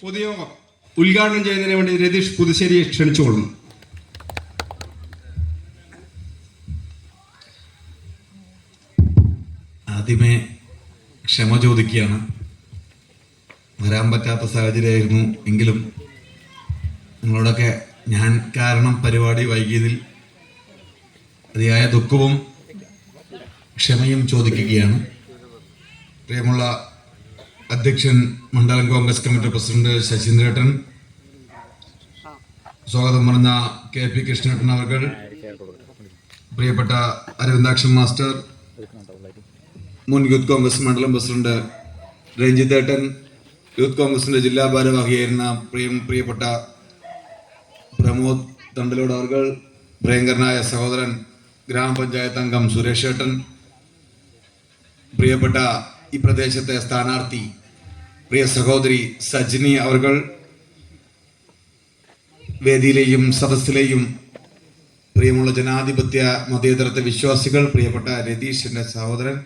പൊതുയോഗം ഉദ്ഘാടനം ചെയ്യുന്നതിന് വേണ്ടി രതീഷ് പുതുശ്ശേരിയെ ക്ഷണിച്ചുകൊള്ളുന്നു. ആദ്യമേ ക്ഷമ ചോദിക്കുകയാണ്. വരാൻ പറ്റാത്ത സാഹചര്യമായിരുന്നു. എങ്കിലും നിങ്ങളോടൊക്കെ ഞാൻ കാരണം പരിപാടി വൈകിയതിൽ അതിയായ ദുഃഖവും ക്ഷമയും ചോദിക്കുകയാണ്. പ്രിയമുള്ള അധ്യക്ഷൻ മണ്ഡലം കോൺഗ്രസ് കമ്മിറ്റി പ്രസിഡന്റ് ശശീന്ദ്രേട്ടൻ, സ്വാഗതം പറഞ്ഞ KP കൃഷ്ണേട്ടൻ അവർ, പ്രിയപ്പെട്ട അരവിന്ദാക്ഷൻ മാസ്റ്റർ, മുൻ യൂത്ത് കോൺഗ്രസ് മണ്ഡലം പ്രസിഡന്റ് രഞ്ജിത്തേട്ടൻ, യൂത്ത് കോൺഗ്രസിന്റെ ജില്ലാ ഭാരവാഹിയായിരുന്ന പ്രിയപ്പെട്ട പ്രമോദ് തണ്ടലോട് അവർ, പ്രിയങ്കരനായ സഹോദരൻ ഗ്രാമപഞ്ചായത്ത് അംഗം സുരേഷ് ഏട്ടൻ, പ്രിയപ്പെട്ട ഈ പ്രദേശത്തെ സ്ഥാനാർത്ഥി പ്രിയ സഹോദരി സജ്നി അവർ, വേദിയിലെയും സദസ്സിലെയും പ്രിയമുള്ള ജനാധിപത്യ മതേതരത്വ വിശ്വാസികൾ, പ്രിയപ്പെട്ട രതീഷിന്റെ സഹോദരൻ,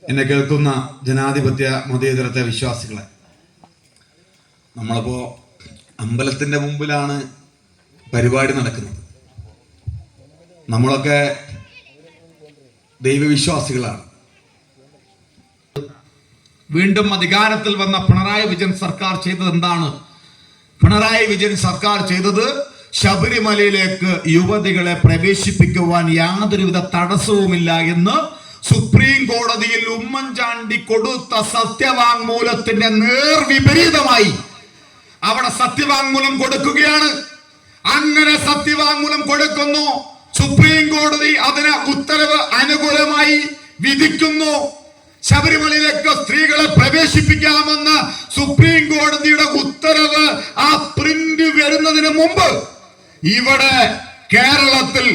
എന്നെ കേൾക്കുന്ന ജനാധിപത്യ മതേതരത്വ വിശ്വാസികളെ, നമ്മളിപ്പോ അമ്പലത്തിന്റെ മുമ്പിലാണ് പരിപാടി നടക്കുന്നത്. നമ്മളൊക്കെ ദൈവവിശ്വാസികളാണ്. വീണ്ടും അധികാരത്തിൽ വന്ന പിണറായി വിജയൻ സർക്കാർ ചെയ്തത് എന്താണ്? പിണറായി വിജയൻ സർക്കാർ ചെയ്തത് ശബരിമലയിലേക്ക് യുവതികളെ പ്രവേശിപ്പിക്കുവാൻ യാതൊരുവിധ തടസ്സവുമില്ല എന്ന് സുപ്രീം കോടതിയിൽ ഉമ്മൻചാണ്ടി കൊടുത്ത സത്യവാങ്മൂലത്തിന്റെ നേർവിപരീതമായി അവിടെ സത്യവാങ്മൂലം കൊടുക്കുകയാണ്. അങ്ങനെ സത്യവാങ്മൂലം കൊടുക്കുന്നു. സുപ്രീം കോടതി അതിന് ഉത്തരവ് അനുകൂലമായി വിധിക്കുന്നു. ശബരിമലയിലേക്ക് സ്ത്രീകളെ പ്രവേശിപ്പിക്കാമെന്ന് സുപ്രീം കോടതിയുടെ ഉത്തരവ് ആ പ്രിന്റ് വരുന്നതിന് മുമ്പ് ഇവിടെ കേരളത്തിൽ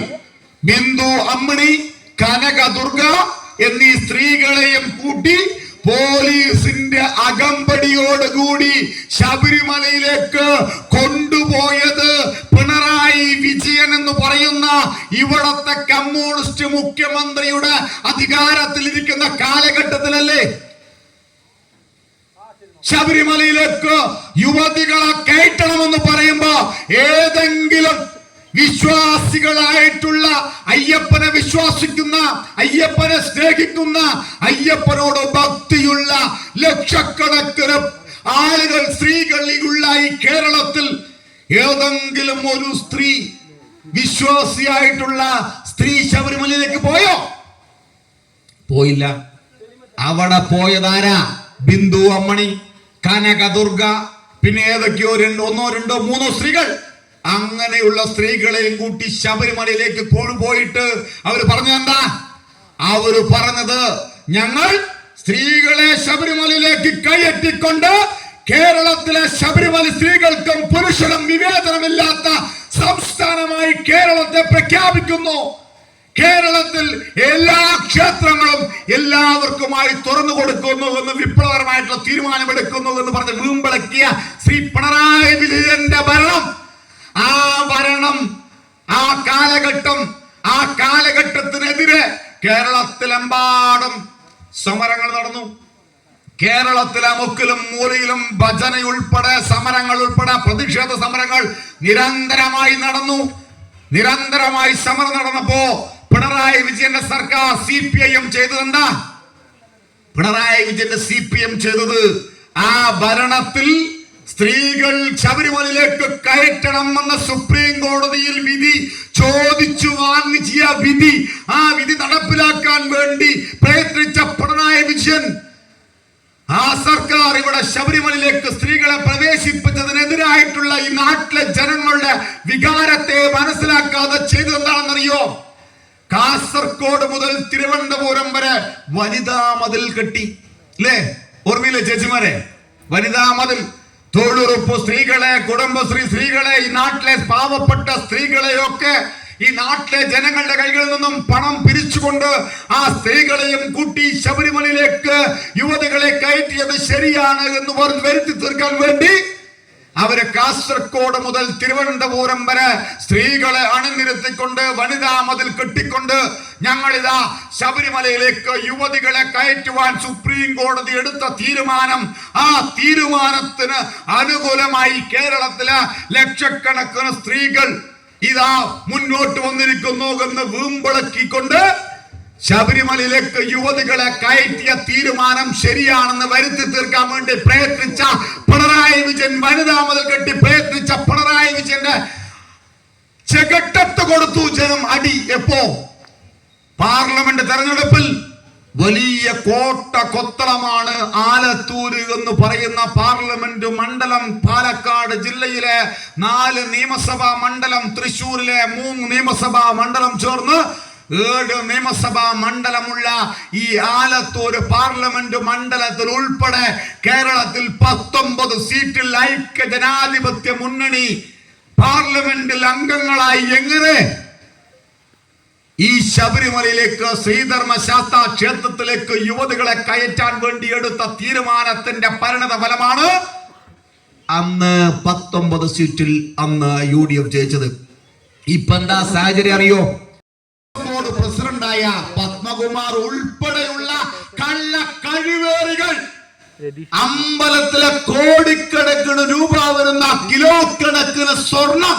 ബിന്ദു അമ്മിണി, കനകദുർഗ എന്നീ സ്ത്രീകളെയും കൂട്ടി പോലീസിന്റെ അകമ്പടിയോടുകൂടി ശബരിമലയിലേക്ക് കൊണ്ടുപോയത് പിണറായി വിജയൻ എന്ന് പറയുന്ന ഇവിടത്തെ കമ്മ്യൂണിസ്റ്റ് മുഖ്യമന്ത്രിയുടെ അധികാരത്തിലിരിക്കുന്ന കാലഘട്ടത്തിലല്ലേ? ശബരിമലയിലേക്ക് യുവതികളെ കയറ്റണമെന്ന് പറയുമ്പോ ഏതെങ്കിലും വിശ്വാസികളായിട്ടുള്ള അയ്യപ്പനെ വിശ്വസിക്കുന്ന, അയ്യപ്പനെ സ്നേഹിക്കുന്ന, അയ്യപ്പനോട് ഭക്തിയുള്ള ലക്ഷക്കണക്കിന് ആളുകൾ, സ്ത്രീകളുള്ള ഈ കേരളത്തിൽ ഏതെങ്കിലും ഒരു സ്ത്രീ, വിശ്വാസിയായിട്ടുള്ള സ്ത്രീ ശബരിമലയിലേക്ക് പോയോ? പോയില്ല. അവിടെ പോയതാരാ? ബിന്ദു അമ്മണി, കനകദുർഗ, പിന്നെ ഏതൊക്കെയോ ഒന്നോ രണ്ടോ മൂന്നോ സ്ത്രീകൾ. അങ്ങനെയുള്ള സ്ത്രീകളെയും കൂട്ടി ശബരിമലയിലേക്ക് കൊണ്ടുപോയിട്ട് അവര് പറഞ്ഞെന്താ? അവര് പറഞ്ഞത് ഞങ്ങൾ സ്ത്രീകളെ ശബരിമലയിലേക്ക് കയറ്റിക്കൊണ്ട് കേരളത്തിലെ ശബരിമല സ്ത്രീകൾക്കും പുരുഷനും വിവേചനമില്ലാത്ത സംസ്ഥാനമായി കേരളത്തെ പ്രഖ്യാപിക്കുന്നു. കേരളത്തിൽ എല്ലാ ക്ഷേത്രങ്ങളും എല്ലാവർക്കുമായി തുറന്നു കൊടുക്കുന്നു എന്ന് വിപ്ലവകരമായിട്ടുള്ള തീരുമാനമെടുക്കുന്നു എന്ന് പറഞ്ഞ് വീമ്പിളക്കിയ ശ്രീ പിണറായി വിജയന്റെ ഭരണം, ആ ഭരണം, ആ കാലഘട്ടം, ആ കാലഘട്ടത്തിനെതിരെ കേരളത്തിലെമ്പാടും സമരങ്ങൾ നടന്നു. കേരളത്തിലെ മുക്കിലും മൂലയിലും ഭജന ഉൾപ്പെടെ സമരങ്ങൾ ഉൾപ്പെടെ പ്രതിഷേധ സമരങ്ങൾ നിരന്തരമായി നടന്നു. നിരന്തരമായി സമരം നടന്നപ്പോ പിണറായി വിജയന്റെ സർക്കാർ CPIM ചെയ്തതെന്താ? പിണറായി വിജയന്റെ CPIM ചെയ്തത് ആ ഭരണത്തിൽ സ്ത്രീകൾ ശബരിമലയിലേക്ക് കയറ്റണമെന്ന സുപ്രീം കോടതിയിൽ വിധി ചോദിച്ചു വാങ്ങിച്ച വിധി, ആ വിധി നടപ്പിലാക്കാൻ വേണ്ടി പ്രയത്നിച്ച പിണറായി വിജയൻ, ആ സർക്കാർ ഇവിടെ ശബരിമലയിലേക്ക് സ്ത്രീകളെ പ്രവേശിപ്പിച്ചതിനെതിരായിട്ടുള്ള ഈ നാട്ടിലെ ജനങ്ങളുടെ വികാരത്തെ മനസ്സിലാക്കാതെ ചെയ്തത് എന്താണെന്നറിയോ? കാസർഗോഡ് മുതൽ തിരുവനന്തപുരം വരെ വനിതാ മതിൽ കെട്ടി. അല്ലേ? ഓർമ്മയില്ലേ ചേച്ചിമാരെ? വനിതാ മതിൽ. തൊഴിലുറപ്പ് സ്ത്രീകളെ, കുടുംബശ്രീ സ്ത്രീകളെ, ഈ നാട്ടിലെ പാവപ്പെട്ട സ്ത്രീകളെയൊക്കെ ഈ നാട്ടിലെ ജനങ്ങളുടെ കൈകളിൽ നിന്നും പണം പിരിച്ചുകൊണ്ട് ആ സ്ത്രീകളെയും കൂട്ടി ശബരിമലയിലേക്ക് യുവതികളെ കയറ്റിയത് ശരിയാണ് എന്ന് വരുത്തി തീർക്കാൻ വേണ്ടി ആ അവര് കാസർഗോഡ് മുതൽ തിരുവനന്തപുരം വരെ സ്ത്രീകളെ അണിനിരത്തിക്കൊണ്ട് വനിതാ മതിൽ കെട്ടിക്കൊണ്ട് ഞങ്ങളിതാ ശബരിമലയിലേക്ക് യുവതികളെ കയറ്റുവാൻ സുപ്രീം കോടതി എടുത്ത തീരുമാനം, ആ തീരുമാനത്തിന് അനുകൂലമായി കേരളത്തിലെ ലക്ഷക്കണക്കിന് സ്ത്രീകൾ ഇതാ മുന്നോട്ട് വന്നിരിക്കുന്നു എന്ന് വീമ്പിളക്കിക്കൊണ്ട് ശബരിമലയിലേക്ക് യുവതികളെ കയറ്റിയ തീരുമാനം ശരിയാണെന്ന് വരുത്തി തീർക്കാൻ വേണ്ടി പ്രയത്നിച്ച പിണറായി വിജയൻ, വനിതാ മുതൽ കെട്ടി പ്രയത്നിച്ച പിണറായി വിജയന്റെ ചെകട്ടത്ത് കൊടുത്തു ജനം അടി. എപ്പോ? പാർലമെന്റ് തെരഞ്ഞെടുപ്പിൽ വലിയ കോട്ട കൊത്തളമാണ് ആലത്തൂര് എന്ന് പറയുന്ന പാർലമെന്റ് മണ്ഡലം. പാലക്കാട് ജില്ലയിലെ 4 നിയമസഭാ മണ്ഡലം, തൃശ്ശൂരിലെ 3 നിയമസഭാ മണ്ഡലം ചേർന്ന് 7 നിയമസഭാ മണ്ഡലമുള്ള ഈ ആലത്തൂർ പാർലമെന്റ് മണ്ഡലത്തിൽ ഉൾപ്പെടെ കേരളത്തിൽ 19 സീറ്റിൽ ഐക്യ ജനാധിപത്യ മുന്നണി പാർലമെന്റിൽ അംഗങ്ങളായി. എങ്ങനെ ഈ ശബരിമലയിലേക്ക് ശ്രീധർമ്മശാസ്ത്ര ക്ഷേത്രത്തിലേക്ക് യുവതികളെ കയറ്റാൻ വേണ്ടി എടുത്ത തീരുമാനത്തിന്റെ പരിണത ഫലമാണ് അന്ന് 19 സീറ്റിൽ അന്ന് UDF ജയിച്ചത്. ഇപ്പൊ എന്താ സാഹചര്യം അറിയോ? പ്രസിഡന്റായ പത്മകുമാർ ഉൾപ്പെടെയുള്ള കള്ള കഴിവേറികൾ അമ്പലത്തിലെ കോടിക്കണക്കിന് രൂപ വരുന്ന കിലോ കണക്കിന് സ്വർണം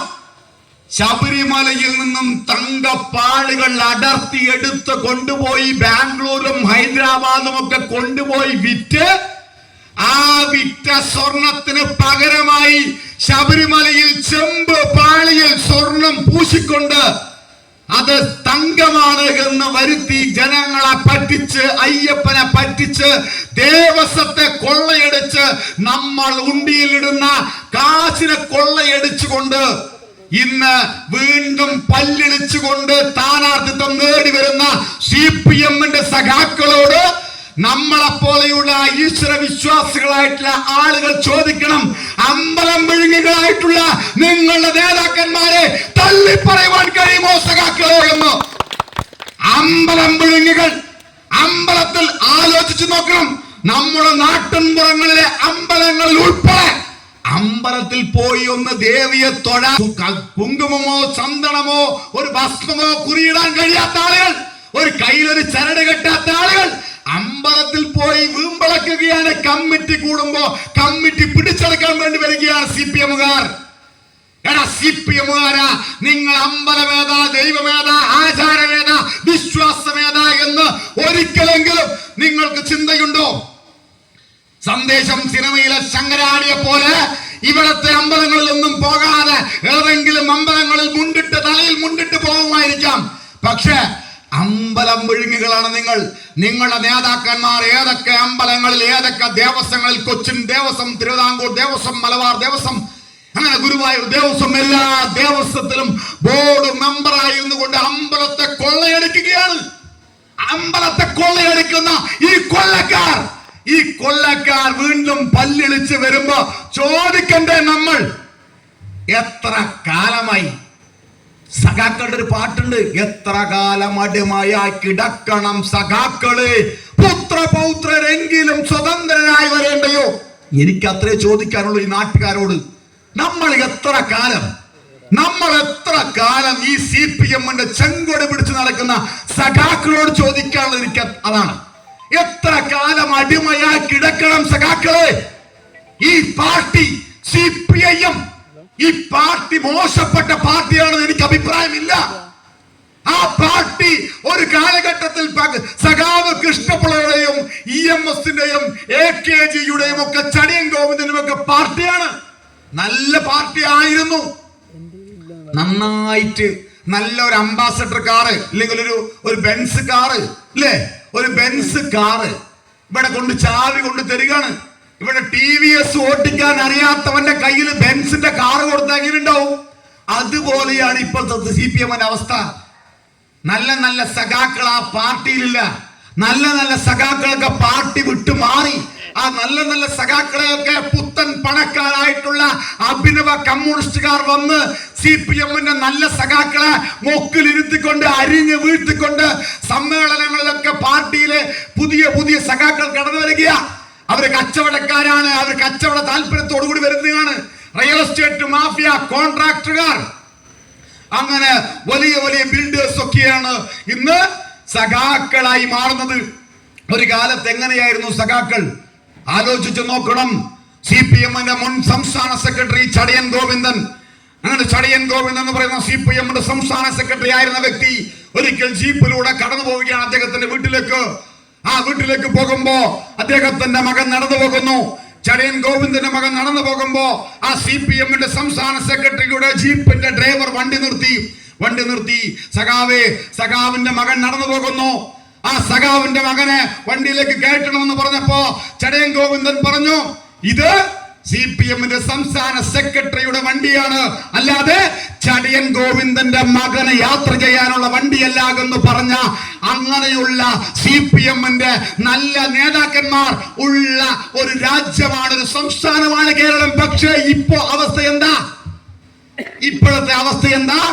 ശബരിമലയിൽ നിന്നും തങ്കപ്പാളികൾ അടർത്തി എടുത്ത് കൊണ്ടുപോയി ബാംഗ്ലൂരും ഹൈദരാബാദും ഒക്കെ കൊണ്ടുപോയി വിറ്റ്, ആ വിറ്റ സ്വർണത്തിന് പകരമായി ശബരിമലയിൽ ചെമ്പ് പാളിയിൽ സ്വർണം പൂശിക്കൊണ്ട് അത് തങ്കമാണ് എന്ന് വരുത്തി ജനങ്ങളെ പറ്റിച്ച്, അയ്യപ്പനെ പറ്റിച്ച്, ദേവസ്വത്തെ കൊള്ളയടിച്ച്, നമ്മൾ ഉണ്ടിയിലിടുന്ന കാശിനെ കൊള്ളയടിച്ചുകൊണ്ട് ഇന്ന് വീണ്ടും പല്ലിളിച്ചുകൊണ്ട് സ്ഥാനാർത്ഥിത്വം നേടിവരുന്ന CPM-ന്റെ സഖാക്കളോട് നമ്മളെപ്പോലെയുള്ള ഈശ്വര വിശ്വാസികളായിട്ടുള്ള ആളുകൾ ചോദിക്കണം, അമ്പലം വിഴുങ്ങികളായിട്ടുള്ള നിങ്ങളുടെ നേതാക്കന്മാരെ തള്ളിപ്പറയുവാൻ കഴിയുമോ സഖാക്കളോ എന്ന്? അമ്പലം വിഴുങ്ങികൾ അമ്പലത്തിൽ ആലോചിച്ചു നോക്കണം. നമ്മുടെ നാട്ടിൻപുറങ്ങളിലെ അമ്പലങ്ങളിൽ ഉൾപ്പെടെ അമ്പലത്തിൽ പോയി ഒന്ന് ദേവിയെ തൊഴാൻ കുങ്കുമമോ ചന്ദനമോ ഒരു ഭസ്മമോ കുറിയിടാൻ കഴിയാത്ത ആളുകൾ, ഒരു കയ്യിലൊരു ചരട് കെട്ടാത്ത ആളുകൾ അമ്പലത്തിൽ പോയി വീമ്പിളക്കുകയാണ്. കമ്മിറ്റി കൂടുമ്പോ കമ്മിറ്റി പിടിച്ചെടുക്കാൻ വേണ്ടി വരികയാണ് CPM-കാർ. എടാ CPM-കാരാ, നിങ്ങൾ അമ്പലമേത, ദൈവമേത, ആചാരമേത, വിശ്വാസമേത എന്ന് ഒരിക്കലെങ്കിലും നിങ്ങൾക്ക് ചിന്തയുണ്ടോ? സന്ദേശം സിനിമയിലെ ശങ്കരാടിയെ പോലെ ഇവിടത്തെ അമ്പലങ്ങളിൽ ഒന്നും പോകാതെ ഏതെങ്കിലും അമ്പലങ്ങളിൽ മുണ്ടിട്ട് തലയിൽ മുണ്ടിട്ട് പോകുമായിരിക്കാം. പക്ഷെ അമ്പലം വിഴുങ്ങുകളാണ് നിങ്ങൾ. നിങ്ങളുടെ നേതാക്കന്മാർ ഏതൊക്കെ അമ്പലങ്ങളിൽ, ഏതൊക്കെ ദേവസ്വങ്ങളിൽ, കൊച്ചിൻ ദേവസ്വം, തിരുവിതാംകൂർ ദേവസ്വം, മലബാർ ദേവസ്വം, അങ്ങനെ ഗുരുവായൂർ ദേവസ്വം, എല്ലാ ദേവസ്വത്തിലും ബോർഡ് മെമ്പറായി ഇരുന്നുകൊണ്ട് അമ്പലത്തെ കൊള്ളയടിക്കുകയാണ്. അമ്പലത്തെ കൊള്ളയടിക്കുന്ന ഈ കൊള്ളക്കാർ വീണ്ടും പല്ലിളിച്ച് വരുമ്പോ ചോദിക്കണ്ടേ നമ്മൾ, എത്ര കാലമായി? സഖാക്കളുടെ ഒരു പാട്ടുണ്ട്, എത്ര കാലം അടിമയായി കിടക്കണം സഖാക്കള്, പുത്രപൗത്രരെങ്കിലും സ്വതന്ത്രരായി വരേണ്ടയോ? എനിക്ക് അത്രേ ചോദിക്കാനുള്ളൂ ഈ നാട്ടുകാരോട്. നമ്മൾ എത്ര കാലം ഈ CPM-ന്റെ ചെങ്കൊടി പിടിച്ച് നടക്കുന്ന സഖാക്കളോട് ചോദിക്കാനുള്ളത് എനിക്ക് അതാണ്. എത്ര കാലം അടിമയായി കിടക്കണം സഖാക്കളെ? ഈ പാർട്ടി CPIM ഈ പാർട്ടി മോശപ്പെട്ട പാർട്ടിയാണെന്ന് എനിക്ക് അഭിപ്രായമില്ല. ആ പാർട്ടി ഒരു കാലഘട്ടത്തിൽ സഖാവ് കൃഷ്ണപിള്ളയുടെയും EMS-ന്റെയും AKG-യുടെയും ഒക്കെ ചടിയൻ ഗോവിന്ദനും ഒക്കെ പാർട്ടിയാണ്. നല്ല പാർട്ടി ആയിരുന്നു. നന്നായിട്ട് നല്ലൊരു അംബാസഡർ കാറ്, അല്ലെങ്കിൽ ഒരു ബെൻസ് കാറ്, അല്ലേ, ഒരു ബെൻസ് കാറ് ഇവിടെ കൊണ്ട് ചാവി കൊണ്ട് തരികയാണ്. ഇവിടെ TVS ഓട്ടിക്കാൻ അറിയാത്തവന്റെ കയ്യിൽ ബെൻസിന്റെ കാറ് കൊടുത്താൽ എങ്ങനെ ഉണ്ടാവും? അതുപോലെയാണ് ഇപ്പോഴത്തെ CPM-ന്റെ അവസ്ഥ. നല്ല സഖാക്കൾ ആ പാർട്ടിയിലില്ല. നല്ല സഖാക്കളൊക്കെ പാർട്ടി വിട്ടു മാറി. ആ നല്ല സഖാക്കളെയൊക്കെ പുത്തൻ പണക്കാരായിട്ടുള്ള അഭിനവ കമ്മ്യൂണിസ്റ്റുകാർ വന്ന് CPM-ന്റെ നല്ല സഖാക്കളെ മൊക്കിലിരുത്തിക്കൊണ്ട് അരിഞ്ഞ് വീഴ്ത്തിക്കൊണ്ട് സമ്മേളനങ്ങളിലൊക്കെ പാർട്ടിയിലെ പുതിയ സഖാക്കൾ കടന്നു വരിക. അവര് കച്ചവടക്കാരാണ്, അവർ കച്ചവട താല്പര്യത്തോടു കൂടി വരുന്നതാണ്. റിയൽ എസ്റ്റേറ്റ് മാഫിയ, കോൺട്രാക്ടറുകാർ, അങ്ങനെ വലിയ വലിയ ബിൽഡേഴ്സ് ഒക്കെയാണ് ഇന്ന് സഖാക്കളായി മാറുന്നത്. ഒരു കാലത്ത് എങ്ങനെയായിരുന്നു സഖാക്കൾ? ആലോചിച്ച് നോക്കണം. CPM-ന്റെ മുൻ സംസ്ഥാന സെക്രട്ടറി ചടയൻ ഗോവിന്ദൻ, അങ്ങനെ ചടയൻ ഗോവിന്ദൻ എന്ന് പറയുന്ന CPM-ന്റെ സംസ്ഥാന സെക്രട്ടറി ആയിരുന്ന വ്യക്തി ഒരിക്കൽ ജീപ്പിലൂടെ കടന്നു പോവുകയാണ് അദ്ദേഹത്തിന്റെ വീട്ടിലേക്ക്. ആ വീട്ടിലേക്ക് പോകുമ്പോ അദ്ദേഹത്തിന്റെ മകൻ നടന്നു പോകുന്നു. ചടയൻ ഗോവിന്ദന്റെ മകൻ നടന്നു പോകുമ്പോ ആ CPM-ന്റെ സംസ്ഥാന സെക്രട്ടറിയുടെ ജീപ്പിന്റെ ഡ്രൈവർ വണ്ടി നിർത്തി. സഖാവിന്റെ മകൻ നടന്നു പോകുന്നു. ആ സഖാവിന്റെ മകനെ വണ്ടിയിലേക്ക് കയറ്റണമെന്ന് പറഞ്ഞപ്പോ ചടയൻ ഗോവിന്ദൻ പറഞ്ഞു, ഇത് CPM-ന്റെ സംസ്ഥാന സെക്രട്ടറിയുടെ വണ്ടിയാണ്, അല്ലാതെ ചടയൻ ഗോവിന്ദന്റെ മകനെ യാത്ര ചെയ്യാനുള്ള വണ്ടിയല്ല എന്ന് പറഞ്ഞ അങ്ങനെയുള്ള CPM-ന്റെ നല്ല നേതാക്കന്മാർ ഉള്ള ഒരു രാജ്യമാണ്, ഒരു സംസ്ഥാനമാണ് കേരളം. പക്ഷേ ഇപ്പോഴത്തെ അവസ്ഥ എന്താ?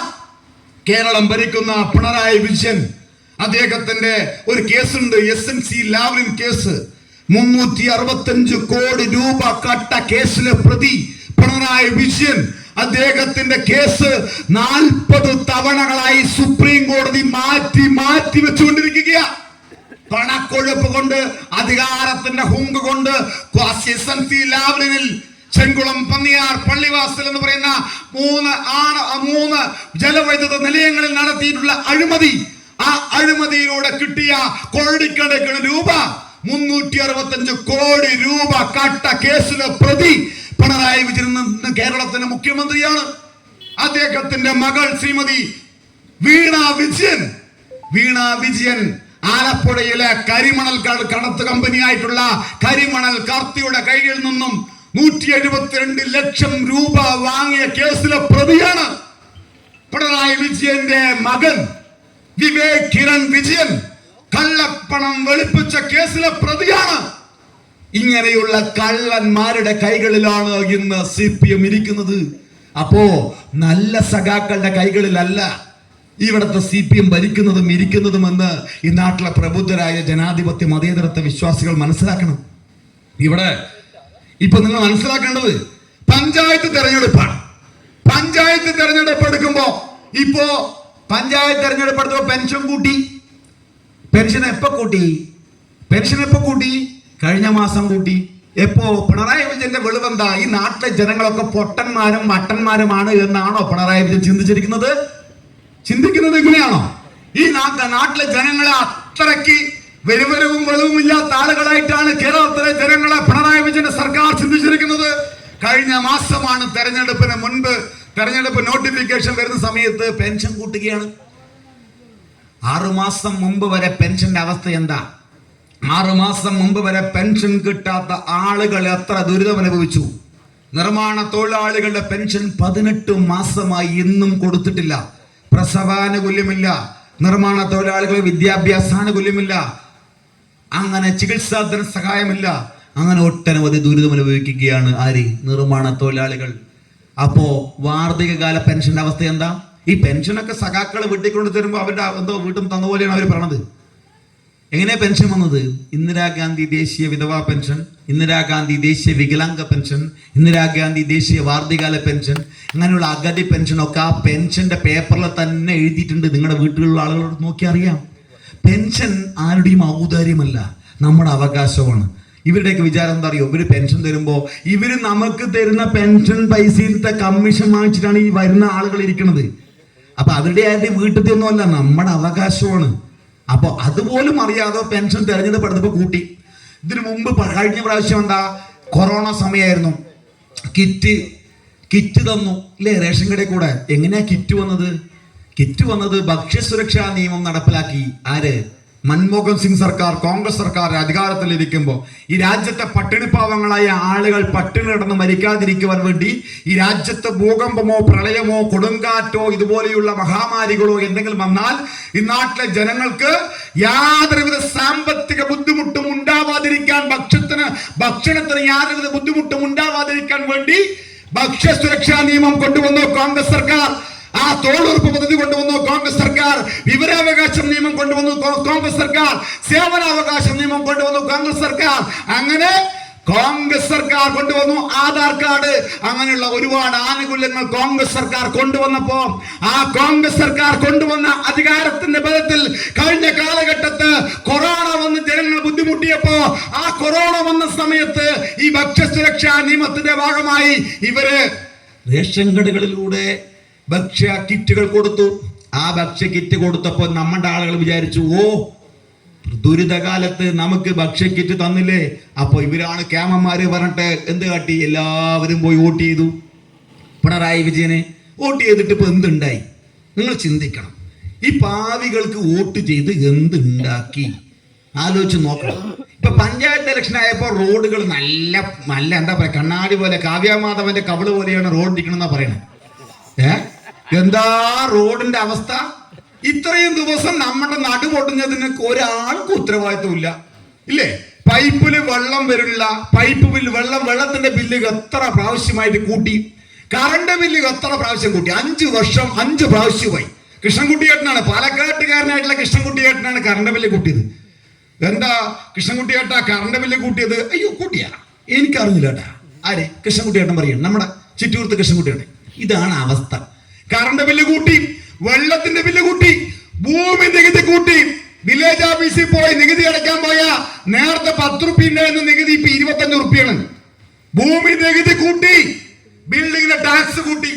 കേരളം ഭരിക്കുന്ന പിണറായി വിജയൻ, അദ്ദേഹത്തിന്റെ ഒരു കേസുണ്ട്, SNC ലാവ്ലിൻ കേസ്. 365 കോടി രൂപ കട്ട കേസിലെ പ്രതി പിണറായി വിജയൻ, അദ്ദേഹത്തിന്റെ കേസ് 40 തവണകളായി സുപ്രീം കോടതി മാറ്റി വെച്ചുകൊണ്ടിരിക്കുക. പണക്കൊഴുപ്പ് കൊണ്ട്, അധികാരത്തിന്റെ ഹുങ്ക് കൊണ്ട് SNC ലാവ്ലിനിൽ ചെങ്കുളം, പന്നിയാർ, പള്ളിവാസൽ എന്ന് പറയുന്ന 3 ജലവൈദ്യുത നിലയങ്ങളിൽ നടത്തിയിട്ടുള്ള അഴിമതി, ആ അഴിമതിയിലൂടെ കിട്ടിയ കോടിക്കണക്കിന് രൂപ, 365 കോടി രൂപ കട്ട കേസിലെ പ്രതി പിണറായി വിജയൻ കേരളത്തിന്റെ മുഖ്യമന്ത്രിയാണ്. അദ്ദേഹത്തിന്റെ മകൾ ശ്രീമതി വീണ വിജയൻ ആലപ്പുഴയിലെ കരിമണൽ കടത്ത് കമ്പനിയായിട്ടുള്ള കരിമണൽ കാർത്തിയുടെ കയ്യിൽ നിന്നും 172 ലക്ഷം രൂപ വാങ്ങിയ കേസിലെ പ്രതിയാണ്. പിണറായി വിജയന്റെ മകൻ വിവേക് കിരൺ വിജയൻ കള്ളപ്പണം വെളുപ്പിച്ച കേസിലെ പ്രതിയാണ്. ഇങ്ങനെയുള്ള കള്ളന്മാരുടെ കൈകളിലാണ് ഇന്ന് CPM ഇരിക്കുന്നത്. അപ്പോ നല്ല സഖാക്കളുടെ കൈകളിലല്ല ഇവിടുത്തെ CPM ഭരിക്കുന്നതും ഇരിക്കുന്നതുമെന്ന് ഈ നാട്ടിലെ പ്രബുദ്ധരായ ജനാധിപത്യ മതേതരത്വ വിശ്വാസികൾ മനസ്സിലാക്കണം. ഇവിടെ ഇപ്പൊ നിങ്ങൾ മനസ്സിലാക്കേണ്ടത് പഞ്ചായത്ത് തെരഞ്ഞെടുപ്പാണ്. പഞ്ചായത്ത് തെരഞ്ഞെടുപ്പ് എടുക്കുമ്പോ ഇപ്പോ പഞ്ചായത്ത് തെരഞ്ഞെടുപ്പ് എടുത്തപ്പോ പെൻഷൻ എപ്പോ കൂട്ടി? കഴിഞ്ഞ മാസം കൂട്ടി. എപ്പോ? പിണറായി വിജയന്റെ വെളിവെന്താ? ഈ നാട്ടിലെ ജനങ്ങളൊക്കെ പൊട്ടന്മാരും മട്ടന്മാരുമാണ് എന്നാണോ പിണറായി വിജയൻ ചിന്തിച്ചിരിക്കുന്നത്? ഇങ്ങനെയാണോ? ഈ നാട്ടിലെ ജനങ്ങളെ അത്രയ്ക്ക് വരുവരവും വെളിവും ഇല്ലാത്ത ആളുകളായിട്ടാണ് കേരളത്തിലെ ജനങ്ങളെ പിണറായി വിജയന്റെ സർക്കാർ ചിന്തിച്ചിരിക്കുന്നത്. കഴിഞ്ഞ മാസമാണ് തെരഞ്ഞെടുപ്പിന് മുൻപ്, തെരഞ്ഞെടുപ്പ് നോട്ടിഫിക്കേഷൻ വരുന്ന സമയത്ത് പെൻഷൻ കൂട്ടുകയാണ്. 6 മാസം മുമ്പ് വരെ പെൻഷന്റെ അവസ്ഥ എന്താ? 6 മാസം മുമ്പ് വരെ പെൻഷൻ കിട്ടാത്ത ആളുകൾ എത്ര ദുരിതം അനുഭവിച്ചു. നിർമ്മാണ തൊഴിലാളികളുടെ പെൻഷൻ 18 മാസമായി ഇന്നും കൊടുത്തിട്ടില്ല. പ്രസവാനുകൂല്യമില്ല, നിർമ്മാണ തൊഴിലാളികളുടെ വിദ്യാഭ്യാസാനുകൂല്യമില്ല, അങ്ങനെ ചികിത്സാ ധനസഹായമില്ല, അങ്ങനെ ഒട്ടനവധി ദുരിതം അനുഭവിക്കുകയാണ് ആര്? നിർമ്മാണ തൊഴിലാളികൾ. അപ്പോ വാർഷികകാല പെൻഷന്റെ അവസ്ഥ എന്താ? ഈ പെൻഷനൊക്കെ സഖാക്കൾ വീട്ടിൽ കൊണ്ട് തരുമ്പോ അവരുടെ എന്തോ വീട്ടും തന്ന പോലെയാണ് അവർ പറയണത്. എങ്ങനെയാ പെൻഷൻ വന്നത്? ഇന്ദിരാഗാന്ധി ദേശീയ വിധവാ പെൻഷൻ, ഇന്ദിരാഗാന്ധി ദേശീയ വികലാംഗ പെൻഷൻ, ഇന്ദിരാഗാന്ധി ദേശീയ വാർഷികകാല പെൻഷൻ, അങ്ങനെയുള്ള അഗതി പെൻഷനൊക്കെ ആ പെൻഷന്റെ പേപ്പറിൽ തന്നെ എഴുതിയിട്ടുണ്ട്. നിങ്ങളുടെ വീട്ടിലുള്ള ആളുകളോട് നോക്കി അറിയാം. പെൻഷൻ ആരുടെയും ഔദാര്യമല്ല, നമ്മുടെ അവകാശമാണ്. ഇവരുടെയൊക്കെ വിചാരം എന്താ അറിയോ? ഇവര് പെൻഷൻ തരുമ്പോ ഇവര് നമുക്ക് തരുന്ന പെൻഷൻ പൈസയിലത്തെ കമ്മീഷൻ വാങ്ങിച്ചിട്ടാണ് ഈ വരുന്ന ആളുകൾ ഇരിക്കുന്നത്. അപ്പൊ അവരുടെ ആരുടെയും വീട്ടിലത്തെ ഒന്നുമല്ല, നമ്മുടെ അവകാശമാണ്. അപ്പൊ അതുപോലും അറിയാതെ പെൻഷൻ തെരഞ്ഞെടുപ്പ് എടുത്തപ്പോ കൂട്ടി. ഇതിനു മുമ്പ് കഴിഞ്ഞ പ്രാവശ്യം എന്താ? കൊറോണ സമയമായിരുന്നു. കിറ്റ് തന്നു അല്ലേ റേഷൻ കടയിൽ കൂടെ. എങ്ങനെയാ കിറ്റ് വന്നത്? ഭക്ഷ്യസുരക്ഷാ നിയമം നടപ്പിലാക്കി. ആര്? മൻമോഹൻ സിംഗ് സർക്കാർ, കോൺഗ്രസ് സർക്കാർ അധികാരത്തിലിരിക്കുമ്പോൾ ഈ രാജ്യത്തെ പട്ടിണിപ്പാവങ്ങളായ ആളുകൾ പട്ടിണി കിടന്ന് മരിക്കാതിരിക്കുവാൻ വേണ്ടി ഈ രാജ്യത്ത് ഭൂകമ്പമോ പ്രളയമോ കൊടുങ്കാറ്റോ ഇതുപോലെയുള്ള മഹാമാരികളോ എന്തെങ്കിലും വന്നാൽ ഈ നാട്ടിലെ ജനങ്ങൾക്ക് യാതൊരുവിധ സാമ്പത്തിക ബുദ്ധിമുട്ടും ഉണ്ടാവാതിരിക്കാൻ, ഭക്ഷണത്തിന് യാതൊരുവിധ ബുദ്ധിമുട്ടും ഉണ്ടാവാതിരിക്കാൻ വേണ്ടി ഭക്ഷ്യസുരക്ഷാ നിയമം കൊണ്ടുവന്നു കോൺഗ്രസ് സർക്കാർ. ആ തൊഴിലുറപ്പ് പദ്ധതി കൊണ്ടുവന്നു കോൺഗ്രസ് സർക്കാർ. വിവരാവകാശം നിയമം കൊണ്ടുവന്നു കോൺഗ്രസ് സർക്കാർ. സേവനാവകാശ നിയമം കൊണ്ടുവന്നു കോൺഗ്രസ് സർക്കാർ. അങ്ങനെ കോൺഗ്രസ് സർക്കാർ കൊണ്ടുവന്നു ആധാർ കാർഡ്. അങ്ങനെയുള്ള ഒരുപാട് ആനുകൂല്യങ്ങൾ കോൺഗ്രസ് സർക്കാർ കൊണ്ടുവന്നപ്പോ ആ കോൺഗ്രസ് സർക്കാർ കൊണ്ടുവന്ന അധികാരത്തിന്റെ ബലത്തിൽ കഴിഞ്ഞ കാലഘട്ടത്ത് കൊറോണ വന്ന് ജനങ്ങൾ ബുദ്ധിമുട്ടിയപ്പോ ആ കൊറോണ വന്ന സമയത്ത് ഈ ഭക്ഷ്യസുരക്ഷാ നിയമത്തിന്റെ ഭാഗമായി ഇവര് റേഷൻ കടകളിലൂടെ ഭക്ഷ്യ കിറ്റുകൾ കൊടുത്തു. ആ ഭക്ഷ്യ കിറ്റ് കൊടുത്തപ്പോൾ നമ്മുടെ ആളുകൾ വിചാരിച്ചു, ഓ ദുരിതകാലത്ത് നമുക്ക് ഭക്ഷ്യ കിറ്റ് തന്നില്ലേ, അപ്പൊ ഇവരാണ് ക്യാമന്മാര് പറഞ്ഞിട്ട് എന്ത് കാട്ടി, എല്ലാവരും പോയി വോട്ട് ചെയ്തു പിണറായി വിജയനെ. വോട്ട് ചെയ്തിട്ട് ഇപ്പൊ എന്തുണ്ടായി? നിങ്ങൾ ചിന്തിക്കണം. ഈ പാവികൾക്ക് വോട്ട് ചെയ്ത് എന്തുണ്ടാക്കി ആലോചിച്ച് നോക്കണം. ഇപ്പൊ പഞ്ചായത്ത് ഇലക്ഷൻ ആയപ്പോ റോഡുകൾ നല്ല നല്ല എന്താ പറയാ, കണ്ണാടി പോലെ കാവ്യമാധവന്റെ കവിള് പോലെയാണ് റോഡ് ഇരിക്കണമെന്നാ പറയണേ. എന്താ റോഡിന്റെ അവസ്ഥ? ഇത്രയും ദിവസം നമ്മുടെ നടുപൊട്ടുന്നതിന് ഒരാൾക്കും ഉത്തരവാദിത്വമില്ല, ഇല്ലേ? പൈപ്പില് വെള്ളം വരില്ല, വെള്ളത്തിന്റെ ബില്ല് എത്ര പ്രാവശ്യമായിട്ട് കൂട്ടി, കറണ്ട് ബില്ല് എത്ര പ്രാവശ്യം കൂട്ടി, 5 വർഷം 5 പ്രാവശ്യമായി. കൃഷ്ണൻകുട്ടിയേട്ടനാണ്, പാലക്കാട്ടുകാരനായിട്ടുള്ള കൃഷ്ണൻകുട്ടിയേട്ടനാണ് കറണ്ട് ബില്ല് കൂട്ടിയത്. എന്താ കൃഷ്ണൻകുട്ടിയേട്ടാ കറണ്ട് ബില്ല് കൂട്ടിയത്? അയ്യോ കൂട്ടിയാ, എനിക്കറിഞ്ഞില്ല കേട്ടാ. ആരെ? കൃഷ്ണൻകുട്ടിയേട്ടൻ പറയണം, നമ്മുടെ ചിറ്റൂർത്ത് കൃഷ്ണൻകുട്ടിയേട്ടൻ. ഇതാണ് അവസ്ഥ. കറണ്ട് ബില്ല് കൂട്ടി, വെള്ളത്തിന്റെ ബില്ല് കൂട്ടി, ഭൂമി നികുതി കൂട്ടി. വില്ലേജ് ഓഫീസിൽ പോയി നികുതി അടയ്ക്കാൻ പോയാ നേരത്തെ 10 റുപ്യ ഉണ്ടായിരുന്ന നികുതി ഇപ്പൊ 25 റുപ്യാണ്. ഭൂമി നികുതി കൂട്ടി, ബിൽഡിങ്ങിന്റെ ടാക്സ് കൂട്ടി.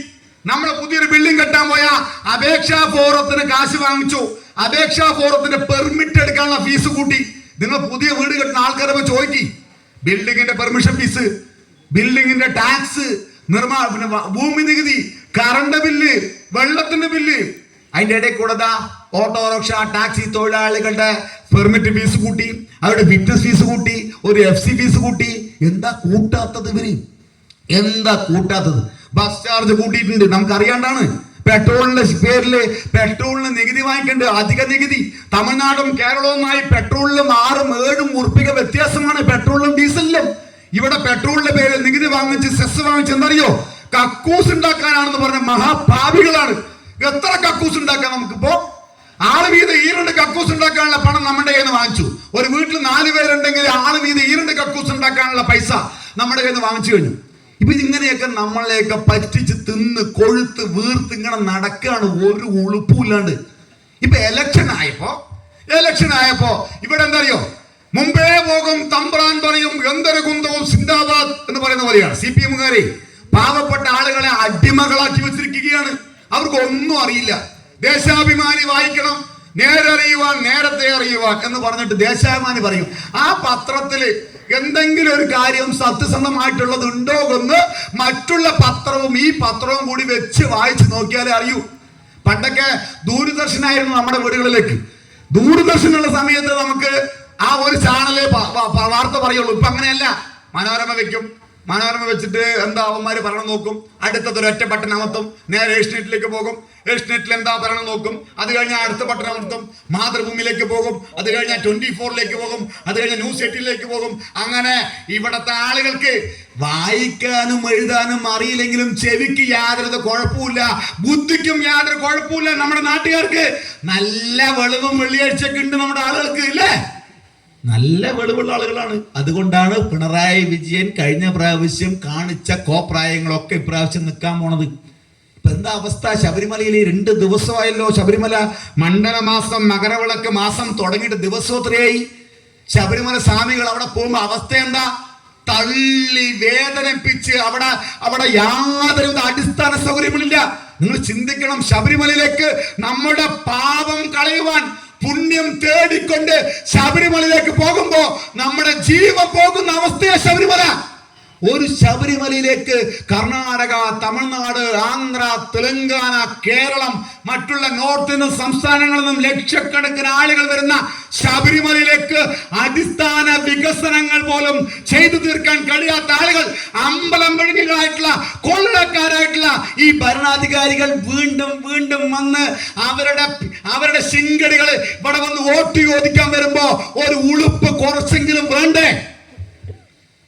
നമ്മൾ പുതിയൊരു ബിൽഡിംഗ് കെട്ടാൻ പോയാ അപേക്ഷാ ഫോറത്തിന് കാശ് വാങ്ങിച്ചു, അപേക്ഷാ ഫോറത്തിന്റെ പെർമിറ്റ് എടുക്കാനുള്ള ഫീസ് കൂട്ടി. നിങ്ങൾ പുതിയ വീട് കെട്ടുന്ന ആൾക്കാരെ ചോദിക്കി, ബിൽഡിങ്ങിന്റെ പെർമിഷൻ ഫീസ്, ബിൽഡിങ്ങിന്റെ ടാക്സ്, ഭൂമി നികുതി, കറണ്ട് ബില്ല്, വെള്ളത്തിന്റെ ബില്ല്, അതിന്റെ ഇടയിൽ കൂടെ ഓട്ടോറിക്ഷ ടാക്സി തൊഴിലാളികളുടെ പെർമിറ്റ് ഫീസ് കൂട്ടി, അവരുടെ ഫിറ്റ്നസ് ഫീസ് കൂട്ടി, ഒരു FC ഫീസ് കൂട്ടി. എന്താ കൂട്ടാത്തത് ഇവര്? എന്താ കൂട്ടാത്തത്? ബസ് ചാർജ് കൂട്ടിയിട്ടുണ്ട്, നമുക്ക് അറിയാണ്ടാണ്. പെട്രോളിന്റെ പേരില് പെട്രോളിന് നികുതി വാങ്ങിക്കേണ്ട, അധിക നികുതി. തമിഴ്നാടും കേരളവുമായി പെട്രോളിലും 6-7 ഉറുപ്പിക വ്യത്യാസമാണ് പെട്രോളിലും ഡീസലിലും. ഇവിടെ പെട്രോളിന്റെ പേരിൽ നികുതി വാങ്ങിച്ച് സെസ് വാങ്ങിച്ച് എന്തറിയോ, കക്കൂസ് ഉണ്ടാക്കാനാണെന്ന് പറഞ്ഞ മഹാഭാവികളാണ്. എത്ര കക്കൂസ് ഉണ്ടാക്കാൻ നമുക്കിപ്പോ? ആള് വീതം 2 കക്കൂസ് ഉണ്ടാക്കാനുള്ള പണം നമ്മുടെ കയ്യിൽ നിന്ന് വാങ്ങിച്ചു. ഒരു വീട്ടിൽ 4 പേരുണ്ടെങ്കിൽ ആള് വീതം 2 കക്കൂസ് ഉണ്ടാക്കാനുള്ള പൈസ നമ്മുടെ കയ്യിൽ നിന്ന് വാങ്ങിച്ചു കഴിഞ്ഞു. ഇപ്പൊ ഇതിങ്ങനെയൊക്കെ നമ്മളെയൊക്കെ പറ്റിച്ച് തിന്ന് കൊഴുത്ത് വീർത്ത് ഇങ്ങനെ നടക്കുകയാണ്, ഒരു ഉളുപ്പുമില്ലാണ്ട്. ഇപ്പൊ ഇലക്ഷൻ ആയപ്പോ ഇവിടെ എന്താ അറിയോ, മുമ്പേ പോകും തമ്പ്രാൻ പറയും എന്തൊരു കുന്തവും സിന്ദാബാദ് എന്ന് പറയുന്ന പോലെയാണ്. CPM-കാരെ പാവപ്പെട്ട ആളുകളെ അടിമകളാക്കി വെച്ചിരിക്കുകയാണ്. അവർക്ക് ഒന്നും അറിയില്ല. ദേശാഭിമാനി വായിക്കണം, നേരറിയുവാൻ നേരത്തെ അറിയുവാൻ എന്ന് പറഞ്ഞിട്ട് ദേശാഭിമാനി പറയും. ആ പത്രത്തില് എന്തെങ്കിലും ഒരു കാര്യം സത്യസന്ധമായിട്ടുള്ളത് ഉണ്ടോ എന്ന് മറ്റുള്ള പത്രവും ഈ പത്രവും കൂടി വെച്ച് വായിച്ച് നോക്കിയാലേ അറിയൂ. പണ്ടൊക്കെ ദൂരദർശനായിരുന്നു നമ്മുടെ വീടുകളിലേക്ക്. ദൂരദർശനുള്ള സമയത്ത് നമുക്ക് ആ ഒരു ചാനലേ വാർത്ത പറയുള്ളൂ. ഇപ്പൊ അങ്ങനെയല്ല. മനോരമ വെക്കും, മനോരമ വെച്ചിട്ട് എന്താ അവന്മാര് ഭരണം നോക്കും, അടുത്തതൊരു ഒറ്റ ബട്ടൺ അമർത്തും, നേരെ ഏഷ്യനെറ്റിലേക്ക് പോകും, ഏഷ്യനെറ്റിൽ എന്താ ഭരണം നോക്കും, അത് കഴിഞ്ഞാൽ അടുത്ത ബട്ടൺ അമർത്തും, മാതൃഭൂമിയിലേക്ക് പോകും, അത് കഴിഞ്ഞാൽ 24-ലേക്ക് പോകും, അത് കഴിഞ്ഞാൽ ന്യൂസ് 18-ലേക്ക് പോകും. അങ്ങനെ ഇവിടത്തെ ആളുകൾക്ക് വായിക്കാനും എഴുതാനും അറിയില്ലെങ്കിലും ചെവിക്ക് യാതൊരു കുഴപ്പമില്ല, ബുദ്ധിക്കും യാതൊരു കുഴപ്പമില്ല. നമ്മുടെ നാട്ടുകാർക്ക് നല്ല വെളിവും വെള്ളിയാഴ്ചയൊക്കെ ഉണ്ട് നമ്മുടെ ആളുകൾക്ക്, ഇല്ലേ? നല്ല വെളിവുള്ള ആളുകളാണ്. അതുകൊണ്ടാണ് പിണറായി വിജയൻ കഴിഞ്ഞ പ്രാവശ്യം കാണിച്ച കോപ്രായങ്ങളൊക്കെ ഇപ്രാവശ്യം നിൽക്കാൻ പോണത്. ഇപ്പൊ എന്താ അവസ്ഥ? ശബരിമലയിൽ 2 ദിവസമായല്ലോ. ശബരിമല മണ്ഡലമാസം മകരവിളക്ക് മാസം തുടങ്ങിയിട്ട് ദിവസം എത്രയായി? ശബരിമല സ്വാമികൾ അവിടെ പോകുമ്പോ അവസ്ഥ എന്താ? തള്ളി വേദനിപ്പിച്ച് അവിടെ യാതൊരു അടിസ്ഥാന സൗകര്യങ്ങളില്ല. നിങ്ങൾ ചിന്തിക്കണം, ശബരിമലയിലേക്ക് നമ്മുടെ പാപം കളയുവാൻ പുണ്യം തേടിക്കൊണ്ട് ശബരിമലയിലേക്ക് പോകുമ്പോ നമ്മുടെ ജീവൻ പോകുന്ന അവസ്ഥയാ ശബരിമല. ഒരു ശബരിമലയിലേക്ക് കർണാടക, തമിഴ്നാട്, ആന്ധ്ര, തെലങ്കാന, കേരളം, മറ്റുള്ള നോർത്ത് ഇന്ത്യൻ സംസ്ഥാനങ്ങളിൽ നിന്നും ലക്ഷക്കണക്കിന് ആളുകൾ വരുന്ന ശബരിമലയിലേക്ക് അടിസ്ഥാന വികസനങ്ങൾ പോലും ചെയ്തു തീർക്കാൻ കഴിയാത്ത ആളുകൾ, അമ്പലം പഴുകികളായിട്ടുള്ള കൊള്ളക്കാരായിട്ടുള്ള ഈ ഭരണാധികാരികൾ വീണ്ടും വന്ന് അവരുടെ ശിങ്കടികൾ ഇവിടെ വന്ന് വോട്ട് ചോദിക്കാൻ വരുമ്പോ ഒരു ഉളുപ്പ് കുറച്ചെങ്കിലും വേണ്ടേ?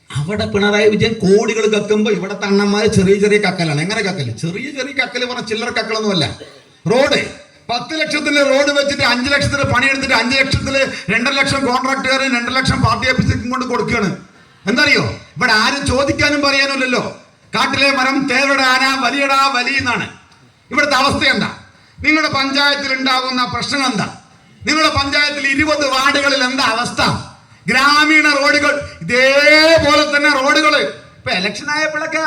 അവിടെ പിണറായി വിജയൻ കോടികൾ കക്കുമ്പോ ഇവിടത്തെ അണ്ണന്മാര് ചെറിയ കക്കലാണ്. എങ്ങനെ കക്കല്? ചെറിയ കക്കല് പറഞ്ഞ ചില്ലറ കക്കലൊന്നുമല്ല. റോഡ് 10 ലക്ഷത്തിന് റോഡ് വെച്ചിട്ട് 5 ലക്ഷത്തിന് പണിയെടുത്തിട്ട് 5 ലക്ഷത്തില് 2.5 ലക്ഷം കോൺട്രാക്ടുകാരൻ 2 ലക്ഷം പാർട്ടി ഓഫീസിലേക്കും കൊണ്ട് കൊടുക്കുകയാണ്. എന്തറിയോ, ഇവിടെ ആരും ചോദിക്കാനും പറയാനുമില്ലല്ലോ. കാട്ടിലെ മരം തേവയുടെ ആന വലിയടാ വലിയ എന്നാണ്. ഇവിടുത്തെ അവസ്ഥ എന്താ? നിങ്ങളുടെ പഞ്ചായത്തിൽ ഉണ്ടാകുന്ന പ്രശ്നം എന്താ? നിങ്ങളുടെ പഞ്ചായത്തിൽ 20 വാർഡുകളിൽ എന്താ അവസ്ഥ? ഗ്രാമീണ റോഡുകൾ ഇതേപോലെ തന്നെ റോഡുകൾ. ഇപ്പൊ ഇലക്ഷൻ ആയപ്പോഴൊക്കെ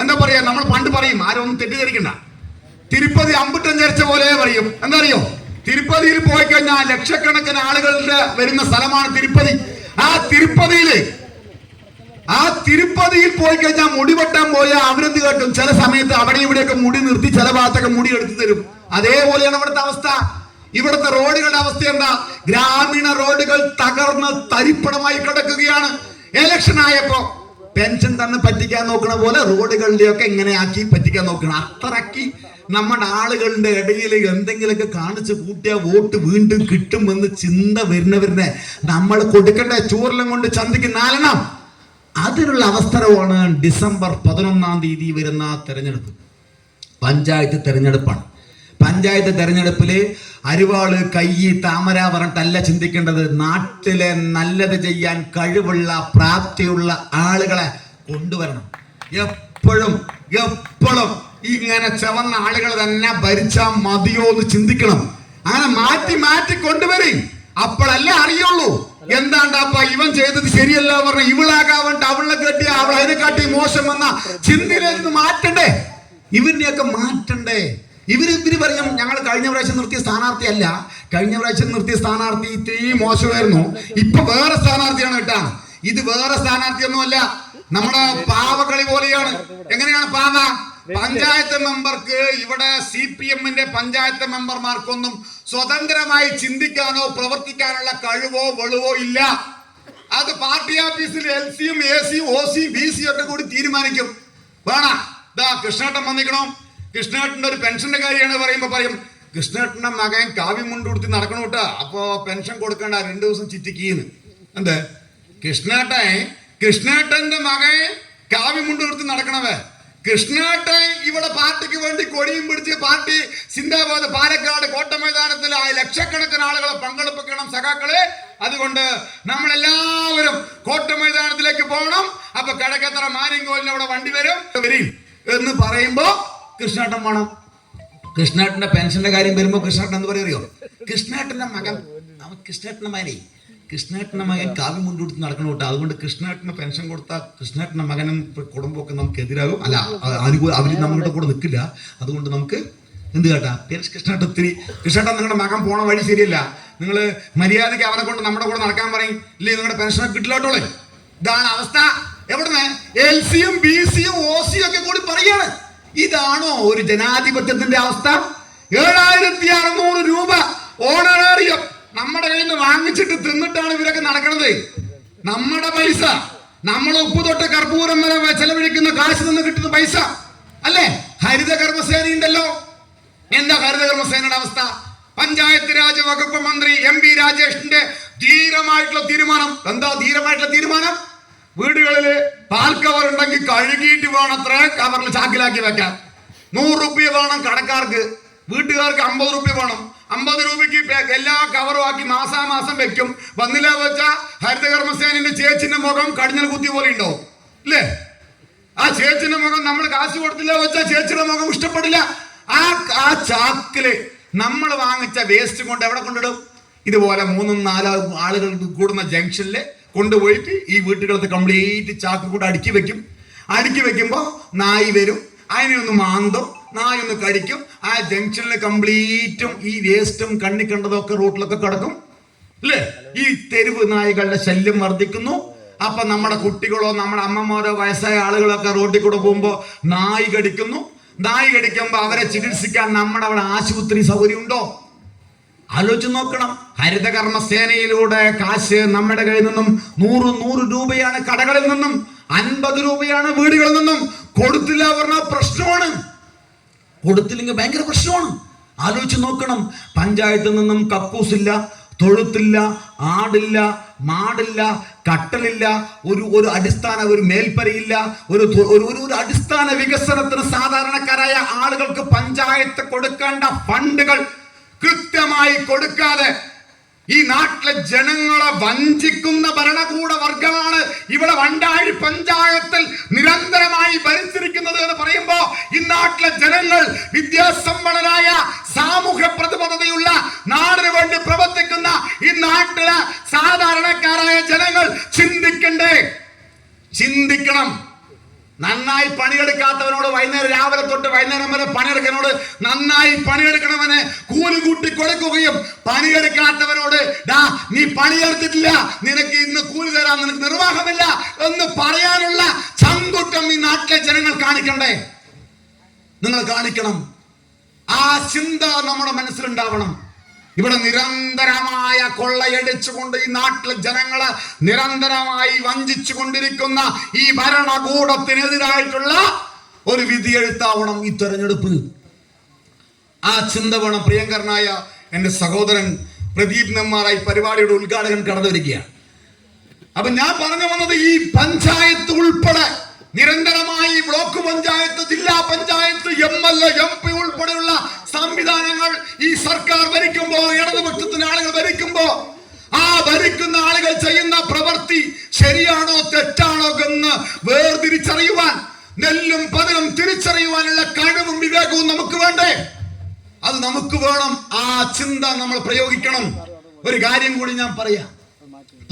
എന്താ പറയാ, നമ്മൾ പണ്ട് പറയും, ആരും ഒന്നും തെറ്റിദ്ധരിക്കണ്ട, തിരുപ്പതി അമ്പുട്ടം ചേർച്ച പോലെ പറയും. എന്താ അറിയോ, തിരുപ്പതിയിൽ പോയി കഴിഞ്ഞാൽ ലക്ഷക്കണക്കിന് ആളുകളുടെ വരുന്ന സ്ഥലമാണ് തിരുപ്പതി. ആ തിരുപ്പതിയിൽ പോയി കഴിഞ്ഞാൽ മുടി വെട്ടാൻ പോയാൽ അവരെന്ത് കേട്ടും, ചില സമയത്ത് അവിടെ ഇവിടെയൊക്കെ മുടി നിർത്തി ചില ഭാഗത്തൊക്കെ മുടി എടുത്തു തരും. അതേപോലെയാണ് ഇവിടുത്തെ അവസ്ഥ. ഇവിടുത്തെ റോഡുകളുടെ അവസ്ഥ എന്താ? ഗ്രാമീണ റോഡുകൾ തകർന്ന് തരിപ്പണമായി കിടക്കുകയാണ്. ഇലക്ഷൻ ആയപ്പോ പെൻഷൻ തന്നെ പറ്റിക്കാൻ നോക്കണ പോലെ റോഡുകളുടെയൊക്കെ ഇങ്ങനെ ആക്കി പറ്റിക്കാൻ നോക്കണം. അത്രയ്ക്ക് നമ്മുടെ ആളുകളുടെ ഇടയിൽ എന്തെങ്കിലുമൊക്കെ കാണിച്ച് കൂട്ടിയ വോട്ട് വീണ്ടും കിട്ടുമെന്ന് ചിന്ത വരുന്നവരിനെ നമ്മൾ കൊടുക്കേണ്ട ചൂരലും കൊണ്ട് ചന്തയ്ക്ക് നാലെണ്ണം. അതിനുള്ള അവസരമാണ് ഡിസംബർ 11-ാം തീയതി വരുന്ന തെരഞ്ഞെടുപ്പ്. പഞ്ചായത്ത് തെരഞ്ഞെടുപ്പാണ്. പഞ്ചായത്ത് തെരഞ്ഞെടുപ്പില് അരിവാള് കയ്യ് താമര പറഞ്ഞിട്ടല്ല ചിന്തിക്കേണ്ടത്. നാട്ടിലെ നല്ലത് ചെയ്യാൻ കഴിവുള്ള പ്രാപ്തിയുള്ള ആളുകളെ കൊണ്ടുവരണം. എപ്പോഴും ഇങ്ങനെ ചവന്ന ആളുകൾ തന്നെ ഭരിച്ചാൽ മതിയോ എന്ന് ചിന്തിക്കണം. അങ്ങനെ മാറ്റി കൊണ്ടുവരും. അപ്പോഴല്ലേ അറിയുള്ളൂ എന്താണ്ടപ്പ ഇവൻ ചെയ്തത് ശരിയല്ല പറഞ്ഞ ഇവളാകാവണ്ട, അവളെ കെട്ടിയ അവൾ അതിനെക്കാട്ടി മോശം വന്ന ചിന്തയിലേക്ക് മാറ്റണ്ടേ? ഇവരിനെയൊക്കെ മാറ്റണ്ടേ? ഇവര് പറയും ഞങ്ങൾ കഴിഞ്ഞ പ്രാവശ്യം നിർത്തിയ സ്ഥാനാർത്ഥി അല്ല, കഴിഞ്ഞ പ്രാവശ്യം നിർത്തിയ സ്ഥാനാർത്ഥി ഇത്തിരി മോശമായിരുന്നു, ഇപ്പൊ വേറെ സ്ഥാനാർത്ഥിയാണ് കേട്ടാ. ഇത് വേറെ സ്ഥാനാർത്ഥിയൊന്നും അല്ല, നമ്മുടെ പാവകളി പോലെയാണ്. എങ്ങനെയാണ് പാവ? പഞ്ചായത്ത് മെമ്പർക്ക് ഇവിടെ CPM-ന്റെ പഞ്ചായത്ത് മെമ്പർമാർക്കൊന്നും സ്വതന്ത്രമായി ചിന്തിക്കാനോ പ്രവർത്തിക്കാനുള്ള കഴിവോ വെളിവോ ഇല്ല. അത് പാർട്ടി ഓഫീസിൽ LC-യും AC-യും OC-യും BC-യും ഒക്കെ കൂടി തീരുമാനിക്കും. വേണ കൃഷ്ണേട്ടൻ വന്നിക്കണോ, കൃഷ്ണേട്ടൻ്റെ ഒരു പെൻഷന്റെ കാര്യമാണ് പറയുമ്പോ പറയും കൃഷ്ണേട്ടന്റെ മകൻ കാവ്യം മുണ്ട് കൊടുത്ത് നടക്കണം കേട്ടാ, അപ്പോ പെൻഷൻ കൊടുക്കേണ്ട 2 ദിവസം ചിറ്റിക്കീന്ന്. എന്ത് കൃഷ്ണേട്ടന്റെ മകൻ കാവ്യം മുണ്ട് കൊടുത്ത് നടക്കണവേ? കൃഷ്ണേട്ടൻ ഇവിടെ പാർട്ടിക്ക് വേണ്ടി കൊടിയും പിടിച്ച് പാർട്ടി സിന്ദാബാദ് പാലക്കാട് കോട്ടമൈതാനത്തിൽ ലക്ഷക്കണക്കിന് ആളുകളെ പങ്കെടുപ്പിക്കണം സഖാക്കളെ. അതുകൊണ്ട് നമ്മളെല്ലാവരും കോട്ടമൈതാനത്തിലേക്ക് പോകണം. അപ്പൊ കടക്കത്തറ മാരിങ്കോലിന് അവിടെ വണ്ടി വരും എന്ന് പറയുമ്പോ കൃഷ്ണേട്ടൻ വേണം. കൃഷ്ണേട്ടന്റെ പെൻഷന്റെ കാര്യം വരുമ്പോ കൃഷ്ണേട്ടൻ എന്ന് പറയോ, കൃഷ്ണേട്ടന്റെ മകൻ കൃഷ്ണേട്ടന്റെ മകൻ കാവ്യം മുൻകൂട്ടി നടക്കണം കേട്ടോ. അതുകൊണ്ട് കൃഷ്ണേട്ടന് പെൻഷൻ കൊടുത്താൽ കൃഷ്ണേട്ടന്റെ മകനും കുടുംബമൊക്കെ നമുക്ക് എതിരാകും. അല്ല, അവര് നമ്മളുടെ കൂടെ നിൽക്കില്ല. അതുകൊണ്ട് നമുക്ക് എന്ത് കേട്ടാ, കൃഷ്ണേട്ടൻ നിങ്ങളുടെ മകൻ പോണ വഴി ശരിയല്ല, നിങ്ങൾ മര്യാദയ്ക്ക് അവനെ കൊണ്ട് നമ്മുടെ കൂടെ നടക്കാൻ പറയും, ഇല്ലേ നിങ്ങളുടെ പെൻഷൻ കിട്ടില്ലോട്ടോളെ. ഇതാണ് അവസ്ഥ. എവിടുന്ന് LC-യും BC-യും OC-യും ഒക്കെ കൂടി പറയാണ്. ഇതാണോ ഒരു ജനാധിപത്യത്തിന്റെ അവസ്ഥ? 7600 രൂപ ഓണറേറിയം നമ്മുടെ കയ്യിൽ നിന്ന് വാങ്ങിച്ചിട്ട് തിന്നിട്ടാണ് ഇവരൊക്കെ നടക്കുന്നത്. നമ്മുടെ പൈസ, നമ്മൾ ഉപ്പ് തൊട്ട് കർപ്പൂരം വരെ ചെലവഴിക്കുന്ന കാശ് നിന്ന് കിട്ടുന്ന പൈസ അല്ലേ? ഹരിത കർമ്മസേന ഉണ്ടല്ലോ. എന്താ ഹരിത കർമ്മസേനയുടെ അവസ്ഥ? പഞ്ചായത്ത് രാജ് വകുപ്പ് മന്ത്രി MP രാജേഷിന്റെ ധീരമായിട്ടുള്ള തീരുമാനം. എന്താ ധീരമായിട്ടുള്ള തീരുമാനം? വീടുകളില് പാൽ കവർ ഉണ്ടെങ്കിൽ കഴുകിയിട്ട് വേണം അത്ര കവറിൽ ചാക്കിലാക്കി വെക്കാൻ. 100 രൂപ വേണം കടക്കാർക്ക്, വീട്ടുകാർക്ക് 50 രൂപ വേണം. 50 രൂപയ്ക്ക് എല്ലാ കവറും ആക്കി മാസാമാസം വെക്കും. വന്നില്ല വെച്ച ഹരിത കർമ്മസേനന്റെ ചേച്ചിന്റെ മുഖം കടിഞ്ഞൽ കുത്തി പോലെ ഉണ്ടാവും അല്ലേ? ആ ചേച്ചിന്റെ മുഖം നമ്മൾ കാശ് കൊടുത്തില്ല വെച്ചാൽ ചേച്ചിയുടെ മുഖം ഇഷ്ടപ്പെടില്ല. ആ ചാക്കില് നമ്മൾ വാങ്ങിച്ച വേസ്റ്റ് കൊണ്ട് എവിടെ കൊണ്ടിടും? ഇതുപോലെ 3-4 ആളുകൾ കൂടുന്ന ജംഗ്ഷനില് കൊണ്ടുപോയിട്ട് ഈ വീട്ടുകളത്ത് കംപ്ലീറ്റ് ചാക്ക് കൊണ്ട് അടുക്കി വെക്കുമ്പോ നായി വരും, അതിനെ ഒന്ന് മാന്തും, നായ ഒന്ന് കടിക്കും. ആ ജംഗ്ഷനിൽ കംപ്ലീറ്റും ഈ വേസ്റ്റും കണ്ണി കണ്ടതൊക്കെ റോട്ടിലൊക്കെ കിടക്കും അല്ലേ? ഈ തെരുവ് നായകളുടെ ശല്യം വർദ്ധിക്കുന്നു. അപ്പൊ നമ്മുടെ കുട്ടികളോ നമ്മുടെ അമ്മമാരോ വയസ്സായ ആളുകളൊക്കെ റോഡിൽ കൂടെ പോകുമ്പോ നായി കടിക്കുന്നു. നായി കടിക്കുമ്പോ അവരെ ചികിത്സിക്കാൻ നമ്മുടെ അവിടെ ആശുപത്രി സൗകര്യം ഉണ്ടോ? ആലോചിച്ച് നോക്കണം. ഹരിത കർമ്മസേനയിലൂടെ കാശ് നമ്മുടെ കയ്യിൽ നിന്നും 100 രൂപയാണ് കടകളിൽ നിന്നും, 50 രൂപയാണ് വീടുകളിൽ നിന്നും. കൊടുത്തില്ല പറഞ്ഞാൽ പ്രശ്നമാണ്, കൊടുത്തില്ലെങ്കിൽ ഭയങ്കര പ്രശ്നമാണ്. ആലോചിച്ച് നോക്കണം. പഞ്ചായത്തിൽ നിന്നും കക്കൂസില്ല, തൊഴുത്തില്ല, ആടില്ല, മാടില്ല, കട്ടലില്ല, ഒരു അടിസ്ഥാന ഒരു മേൽപ്പരയില്ല, ഒരു അടിസ്ഥാന വികസനത്തിന് സാധാരണക്കാരായ ആളുകൾക്ക് പഞ്ചായത്ത് കൊടുക്കേണ്ട ഫണ്ടുകൾ കൃത്യമായി കൊടുക്കാതെ ഈ നാട്ടിലെ ജനങ്ങളെ വഞ്ചിക്കുന്ന ഭരണകൂട വർഗമാണ് ഇവിടെ വണ്ടാഴി പഞ്ചായത്തിൽ നിരന്തരമായി ഭരിച്ചിരിക്കുന്നത് എന്ന് പറയുമ്പോ ഈ നാട്ടിലെ ജനങ്ങൾ വിദ്യാസമ്പന്നരായ സാമൂഹ്യ പ്രതിബദ്ധതയുള്ള നാടിന് വേണ്ടി പ്രവർത്തിക്കുന്ന ഈ നാട്ടിലെ സാധാരണക്കാരായ ജനങ്ങൾ ചിന്തിക്കണം. നന്നായി പണിയെടുക്കാത്തവനോട് വൈകുന്നേരം രാവിലെ തൊട്ട് വൈകുന്നേരം വരെ പണിയെടുക്കുന്നവനോട് നന്നായി പണിയെടുക്കണവനെ കൂലി കൂട്ടി കൊടുക്കുകയും പണിയെടുക്കാത്തവനോട് നീ പണിയെടുത്തിട്ടില്ല, നിനക്ക് ഇന്ന് കൂലി തരാൻ നിനക്ക് നിർവാഹമില്ല എന്ന് പറയാനുള്ള ചങ്കുറ്റം ഈ നാട്ടിലെ ജനങ്ങൾ കാണിക്കണ്ടേ? നിങ്ങൾ കാണിക്കണം. ആ ചിന്ത നമ്മുടെ മനസ്സിലുണ്ടാവണം. ഇവിടെ നിരന്തരമായ കൊള്ളയടിച്ചുകൊണ്ട് ഈ നാട്ടിലെ ജനങ്ങളെ നിരന്തരമായി വഞ്ചിച്ചു കൊണ്ടിരിക്കുന്ന ഈ ഭരണകൂടത്തിനെതിരായിട്ടുള്ള ഒരു വിധിയെഴുത്താവണം ഈ തെരഞ്ഞെടുപ്പ്. ആ ചിന്ത വേണം. പ്രിയങ്കരനായ എന്റെ സഹോദരൻ പ്രദീപ് നെന്മാറായി പരിപാടിയുടെ ഉദ്ഘാടകൻ കടന്നു വരികയാണ്. അപ്പൊ ഞാൻ പറഞ്ഞു വന്നത് ഈ പഞ്ചായത്ത് ഉൾപ്പെടെ നിരന്തരമായി ബ്ലോക്ക് പഞ്ചായത്ത്, ജില്ലാ പഞ്ചായത്ത്, MLA, MP ഉൾപ്പെടെയുള്ള സംവിധാനങ്ങൾ ഈ സർക്കാർ ഭരിക്കുമ്പോ, ഇടതുപക്ഷത്തിന്റെ ആളുകൾ ഭരിക്കുമ്പോ, ആ ഭരിക്കുന്ന ആളുകൾ ചെയ്യുന്ന പ്രവൃത്തി ശരിയാണോ തെറ്റാണോ എന്ന് വേർതിരിച്ചറിയുവാൻ, നെല്ലും പതിനും തിരിച്ചറിയുവാനുള്ള കഴിവും വിവേകവും നമുക്ക് വേണ്ടേ? അത് നമുക്ക് വേണം. ആ ചിന്ത നമ്മൾ പ്രയോഗിക്കണം. ഒരു കാര്യം കൂടി ഞാൻ പറയാം.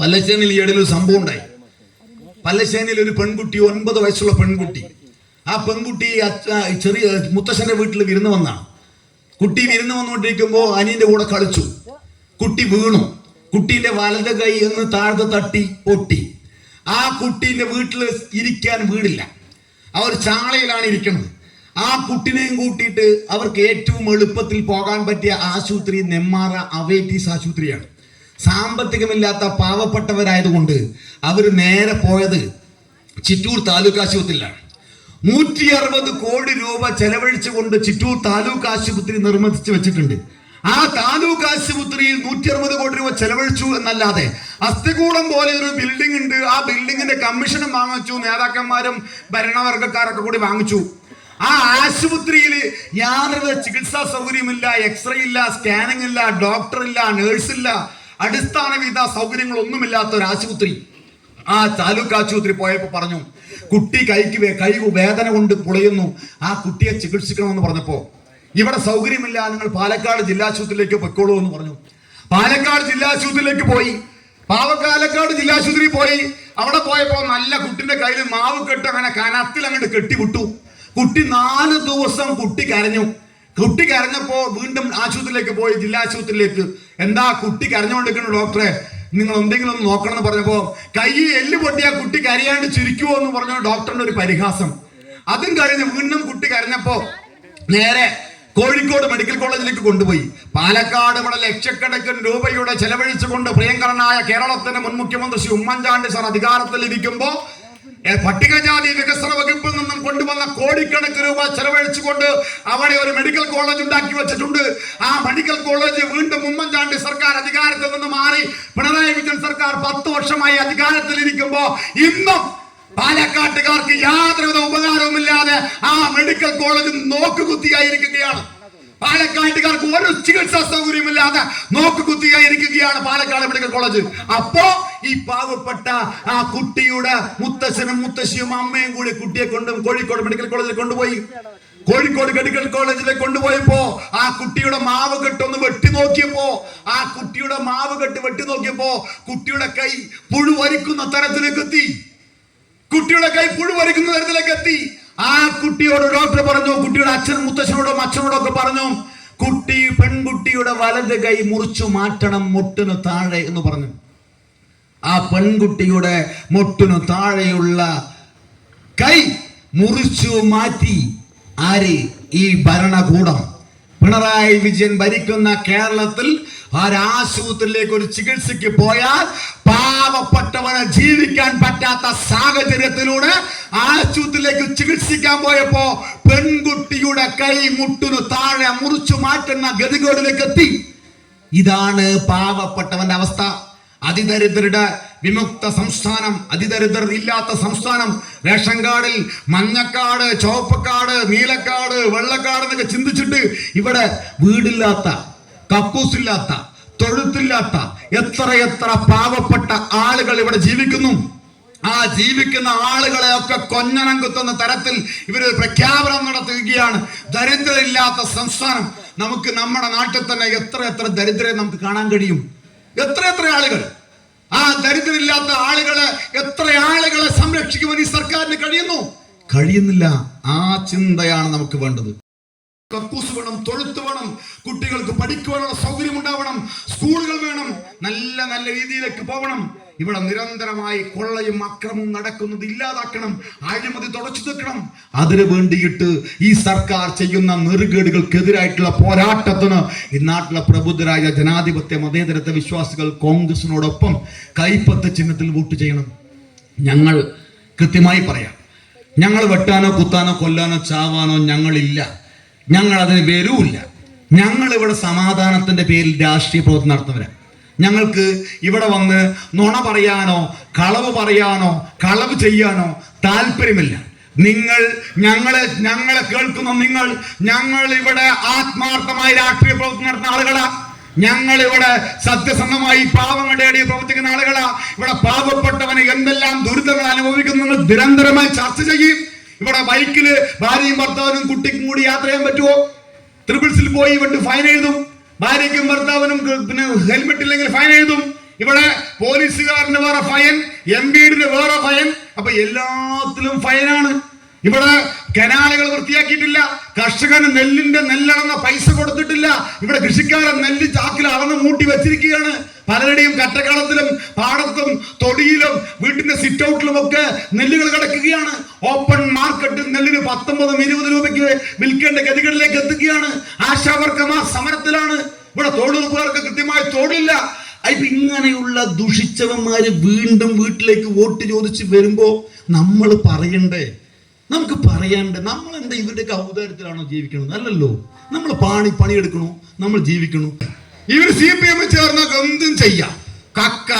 പല്ലശ്ശേരിയിൽ ഈ ഇടയിൽ ഒരു സംഭവം ഉണ്ടായി. പല്ലശ്ശേരിയിൽ ഒരു പെൺകുട്ടി, 9 വയസ്സുള്ള പെൺകുട്ടി. ആ പെൺകുട്ടി ചെറിയ മുത്തശ്ശന്റെ വീട്ടിൽ വിരുന്ന് വന്നാണ്. കുട്ടി വിരുന്ന് വന്നുകൊണ്ടിരിക്കുമ്പോ അനിയന്റെ കൂടെ കളിച്ചു. കുട്ടി വീണു. കുട്ടീന്റെ വലത് കൈ എന്ന് താഴ്ത്ത് തട്ടി പൊട്ടി. ആ കുട്ടീന്റെ വീട്ടിൽ ഇരിക്കാൻ വീടില്ല. അവർ ചാളയിലാണ് ഇരിക്കുന്നത്. ആ കുട്ടിനെയും കൂട്ടിയിട്ട് അവർക്ക് ഏറ്റവും എളുപ്പത്തിൽ പോകാൻ പറ്റിയ ആശുപത്രി നെന്മാറ അവേറ്റീസ് ആശുപത്രിയാണ്. സാമ്പത്തികമില്ലാത്ത പാവപ്പെട്ടവരായതുകൊണ്ട് അവർ നേരെ പോയത് ചിറ്റൂർ താലൂക്ക് ആശുപത്രിയിലാണ്. 160 കോടി രൂപ ചെലവഴിച്ചുകൊണ്ട് ചിറ്റൂർ താലൂക്ക് ആശുപത്രി നിർമ്മിച്ചു വെച്ചിട്ടുണ്ട്. ആ താലൂക്ക് ആശുപത്രിയിൽ 160 കോടി രൂപ ചെലവഴിച്ചു എന്നല്ലാതെ അസ്ഥികൂടം പോലെ ഒരു ബിൽഡിംഗ് ഉണ്ട്. ആ ബിൽഡിങ്ങിന്റെ കമ്മീഷനും വാങ്ങിച്ചു. നേതാക്കന്മാരും ഭരണവർഗക്കാരൊക്കെ കൂടി വാങ്ങിച്ചു. ആ ആശുപത്രിയിൽ യാതൊരു ചികിത്സാ സൗകര്യമില്ല. എക്സ്റേ ഇല്ല, സ്കാനിങ് ഇല്ല, ഡോക്ടർ ഇല്ല, നേഴ്സ് ഇല്ല, അടിസ്ഥാനവിധ സൗകര്യങ്ങളൊന്നുമില്ലാത്ത ഒരു ആശുപത്രി. ആ താലൂക്ക് ആശുപത്രി പോയപ്പോ പറഞ്ഞു, കുട്ടി കൈ വേദന കൊണ്ട് പുളയുന്നു, ആ കുട്ടിയെ ചികിത്സിക്കണമെന്ന് പറഞ്ഞപ്പോ ഇവിടെ സൗകര്യമില്ല, നിങ്ങൾ പാലക്കാട് ജില്ലാശുപത്രിയിലേക്ക് പൊയ്ക്കോളൂ എന്ന് പറഞ്ഞു. പാലക്കാട് ജില്ലാശുപത്രിയിലേക്ക് പോയി. പാലക്കാട് ജില്ലാശുപത്രി പോയി. അവിടെ പോയപ്പോ നല്ല കുട്ടിന്റെ കയ്യിൽ മാവ് കെട്ട് അങ്ങനെ കനത്തിൽ അങ്ങോട്ട് കെട്ടിവിട്ടു. കുട്ടി 4 ദിവസം കുട്ടി കരഞ്ഞു. കുട്ടി കരഞ്ഞപ്പോ വീണ്ടും ആശുപത്രിയിലേക്ക് പോയി, ജില്ലാശുപത്രിയിലേക്ക്. എന്താ കുട്ടി കരഞ്ഞുകൊണ്ടിരിക്കുന്നു ഡോക്ടറെ, നിങ്ങൾ എന്തെങ്കിലും ഒന്ന് നോക്കണം എന്ന് പറഞ്ഞപ്പോ കൈ എല്ല് പൊട്ടിയാ കുട്ടി കരയാണ്ട് ചിരിക്കുവോ എന്ന് പറഞ്ഞു ഡോക്ടറിന്റെ ഒരു പരിഹാസം. അതും കഴിഞ്ഞ് വീണ്ടും കുട്ടി കരഞ്ഞപ്പോ നേരെ കോഴിക്കോട് മെഡിക്കൽ കോളേജിലേക്ക് കൊണ്ടുപോയി. പാലക്കാട് ഇവിടെ ലക്ഷക്കണക്കിന് രൂപയുടെ ചെലവഴിച്ചുകൊണ്ട് പ്രിയങ്കരനായ കേരളത്തിന്റെ മുൻ മുഖ്യമന്ത്രി ശ്രീ ഉമ്മൻചാണ്ടി സാർ അധികാരത്തിൽ ഇരിക്കുമ്പോ പട്ടികജാതി വികസന വകുപ്പിൽ നിന്നും കൊണ്ടുവന്ന കോടിക്കണക്കിന് രൂപ ചെലവഴിച്ചുകൊണ്ട് അവിടെ ഒരു മെഡിക്കൽ കോളേജ് ഉണ്ടാക്കി വെച്ചിട്ടുണ്ട്. ആ മെഡിക്കൽ കോളേജ് വീണ്ടും ഉമ്മൻചാണ്ടി സർക്കാർ അധികാരത്തിൽ നിന്ന് മാറി പിണറായി വിജയൻ സർക്കാർ 10 വർഷമായി അധികാരത്തിൽ ഇരിക്കുമ്പോ ഇന്നും പാലക്കാട്ടുകാർക്ക് യാതൊരുവിധ ഉപകാരവുമില്ലാതെ ആ മെഡിക്കൽ കോളേജ് നോക്കുകുത്തിയായിരിക്കുകയാണ്. പാലക്കാട്ടുകാർക്ക് ഒരു ചികിത്സാ സൗകര്യമില്ലാതെ നോക്കുകുത്തിയായിരിക്കുകയാണ് പാലക്കാട് മെഡിക്കൽ കോളേജ്. അപ്പോ ഈ പാവപ്പെട്ട ആ കുട്ടിയുടെ മുത്തശ്ശനും മുത്തശ്ശിയും അമ്മയും കൂടി കുട്ടിയെ കോഴിക്കോട് മെഡിക്കൽ കോളേജിൽ കൊണ്ടുപോയി. കോഴിക്കോട് മെഡിക്കൽ കോളേജിലേക്ക് കൊണ്ടുപോയപ്പോ ആ കുട്ടിയുടെ മാവ് കെട്ടൊന്ന് വെട്ടി നോക്കിയപ്പോ കുട്ടിയുടെ കൈ പുഴുവരിക്കുന്ന തരത്തിലേക്ക് എത്തി. ആ കുട്ടിയോട് ഡോക്ടർ പറഞ്ഞു, കുട്ടിയുടെ അച്ഛനോടും ഒക്കെ പറഞ്ഞു, പെൺകുട്ടിയുടെ വലത് കൈ മുറിച്ചു മാറ്റണം, മുട്ടിനു താഴെ എന്ന് പറഞ്ഞു. ആ പെൺകുട്ടിയുടെ മുട്ടിനു താഴെയുള്ള കൈ മുറിച്ചു മാറ്റി. ആര്? ഈ ഭരണകൂടം. പിണറായി വിജയൻ ഭരിക്കുന്ന കേരളത്തിൽ ഒരാശുപത്രിയിലേക്ക് ഒരു ചികിത്സയ്ക്ക് പോയാൽ പാവപ്പെട്ടവനെ ജീവിക്കാൻ പറ്റാത്ത സാഹചര്യത്തിലൂടെ ആശുപത്രിയിലേക്ക് ചികിത്സിക്കാൻ പോയപ്പോ പെൺകുട്ടിയുടെ കൈ മുട്ടിനു താഴെ മുറിച്ചു മാറ്റുന്ന ഗതികേടിലേക്ക് എത്തി. ഇതാണ് പാവപ്പെട്ടവന്റെ അവസ്ഥ. അതിദരിദ്രരുടെ വിമുക്ത സംസ്ഥാനം, അതിദരിദ്രർ ഇല്ലാത്ത സംസ്ഥാനം. റേഷൻ കാർഡിൽ മഞ്ഞക്കാട്, ചുവപ്പക്കാട്, നീലക്കാട്, വെള്ളക്കാട് എന്നൊക്കെ ചിന്തിച്ചിട്ട് ഇവിടെ വീടില്ലാത്ത, കക്കൂസില്ലാത്ത, തൊഴുത്തില്ലാത്ത, എത്ര പാവപ്പെട്ട ആളുകൾ ഇവിടെ ജീവിക്കുന്നു. ആ ജീവിക്കുന്ന ആളുകളെ ഒക്കെ കൊഞ്ഞനം കുത്തുന്ന തരത്തിൽ ഇവര് പ്രഖ്യാപനം നടത്തുകയാണ്. ദരിദ്രരില്ലാത്ത സംസ്ഥാനം. നമുക്ക് നമ്മുടെ നാട്ടിൽ തന്നെ എത്ര ദരിദ്രരെ നമുക്ക് കാണാൻ കഴിയും. എത്ര ആളുകൾ. ആ ദരിദ്രരില്ലാത്ത ആളുകളെ എത്ര ആളുകളെ സംരക്ഷിക്കുവാൻ ഈ സർക്കാരിന് കഴിയുന്നില്ല. ആ ചിന്തയാണ് നമുക്ക് വേണ്ടത്. കക്കൂസ് വേണം, തൊഴുത്ത് വേണം, കുട്ടികൾക്ക് പഠിക്കുവാനുള്ള സൗകര്യം ഉണ്ടാവണം, സ്കൂളുകൾ വേണം, നല്ല രീതിയിലേക്ക് പോകണം. ഇവിടെ നിരന്തരമായി കൊള്ളയും അക്രമവും നടക്കുന്നത് ഇല്ലാതാക്കണം, അഴിമതി തുടച്ചു തീർക്കണം. അതിനു വേണ്ടിയിട്ട് ഈ സർക്കാർ ചെയ്യുന്ന നെറുകേടുകൾക്കെതിരായിട്ടുള്ള പോരാട്ടത്തിന് ഈ നാട്ടിലെ പ്രബുദ്ധരായ ജനാധിപത്യ മതേതരത്വ വിശ്വാസികൾ കോൺഗ്രസിനോടൊപ്പം കൈപ്പത്ത് ചിഹ്നത്തിൽ വോട്ട് ചെയ്യണം. ഞങ്ങൾ കൃത്യമായി പറയാം, ഞങ്ങൾ വെട്ടാനോ കുത്താനോ കൊല്ലാനോ ചാവാനോ ഞങ്ങളില്ല. ഞങ്ങൾ അതിന് വരൂല്ല. ഞങ്ങൾ ഇവിടെ സമാധാനത്തിന്റെ പേരിൽ രാഷ്ട്രീയ പ്രവർത്തനം നടത്തുന്നവരാണ്. ഞങ്ങൾക്ക് ഇവിടെ വന്ന് നുണ പറയാനോ കളവ് ചെയ്യാനോ താല്പര്യമില്ല. ഞങ്ങളെ കേൾക്കുന്ന ഞങ്ങൾ ഇവിടെ ആത്മാർത്ഥമായി രാഷ്ട്രീയ പ്രവർത്തനം നടത്തുന്ന ആളുകളാ. ഞങ്ങൾ ഇവിടെ സത്യസന്ധമായി പാവങ്ങളുടെ ഇടയിൽ പ്രവർത്തിക്കുന്ന ആളുകളാ. ഇവിടെ പാവപ്പെട്ടവന് എന്തെല്ലാം ദുരിതങ്ങൾ അനുഭവിക്കുന്നു നിങ്ങൾ നിരന്തരമായി ചർച്ച ചെയ്യും. ഇവിടെ ബൈക്കില് ഭാര്യയും ഭർത്താവിനും കുട്ടിക്കും കൂടി യാത്ര ചെയ്യാൻ പറ്റുമോ? ട്രിപ്പിൾസിൽ പോയി ഫൈൻ എഴുതും. ഭാര്യയ്ക്കും ഭർത്താവിനും പിന്നെ ഹെൽമെറ്റ് ഇല്ലെങ്കിൽ ഫൈൻ എഴുതും. ഇവിടെ പോലീസുകാരന് വേറെ ഫൈൻ, MPഡിന് വേറെ ഫൈൻ. അപ്പൊ എല്ലാത്തിലും ഫൈനാണ്. ഇവിടെ കനാലുകൾ വൃത്തിയാക്കിയിട്ടില്ല. കർഷകന് നെല്ലളന്ന പൈസ കൊടുത്തിട്ടില്ല. ഇവിടെ കൃഷിക്കാരൻ നെല്ല് ചാക്കിൽ അളന്ന് മൂട്ടി വെച്ചിരിക്കുകയാണ്. പലരുടെയും കറ്റക്കളത്തിലും പാടത്തും തൊടിയിലും വീട്ടിന്റെ സിറ്റ് ഔട്ടിലും ഒക്കെ നെല്ലുകൾ കിടക്കുകയാണ്. ഓപ്പൺ മാർക്കറ്റിൽ നെല്ലിന് 19-20 രൂപയ്ക്ക് വിൽക്കേണ്ട ഗതികളിലേക്ക് എത്തുകയാണ്. ആശാവർക്കർമാർ സമരത്തിലാണ്. ഇവിടെ തൊഴിലുറപ്പുകാർക്ക് കൃത്യമായി തൊഴിലില്ല. ഇപ്പൊ ഇങ്ങനെയുള്ള ദുഷിച്ചവന്മാര് വീണ്ടും വീട്ടിലേക്ക് വോട്ട് ചോദിച്ച് വരുമ്പോ നമ്മൾ പറയണ്ടേ? നമുക്ക് പറയാണ്ട് നമ്മൾ എന്താ ഇവരുടെയൊക്കെ ഔദാര്യത്തിലാണോ ജീവിക്കുന്നത്? അല്ലല്ലോ. നമ്മൾ പണിയെടുക്കണു, നമ്മൾ ജീവിക്കണു. ഇവർ CPM ചേർന്ന എന്തും ചെയ്യാം, കക്ക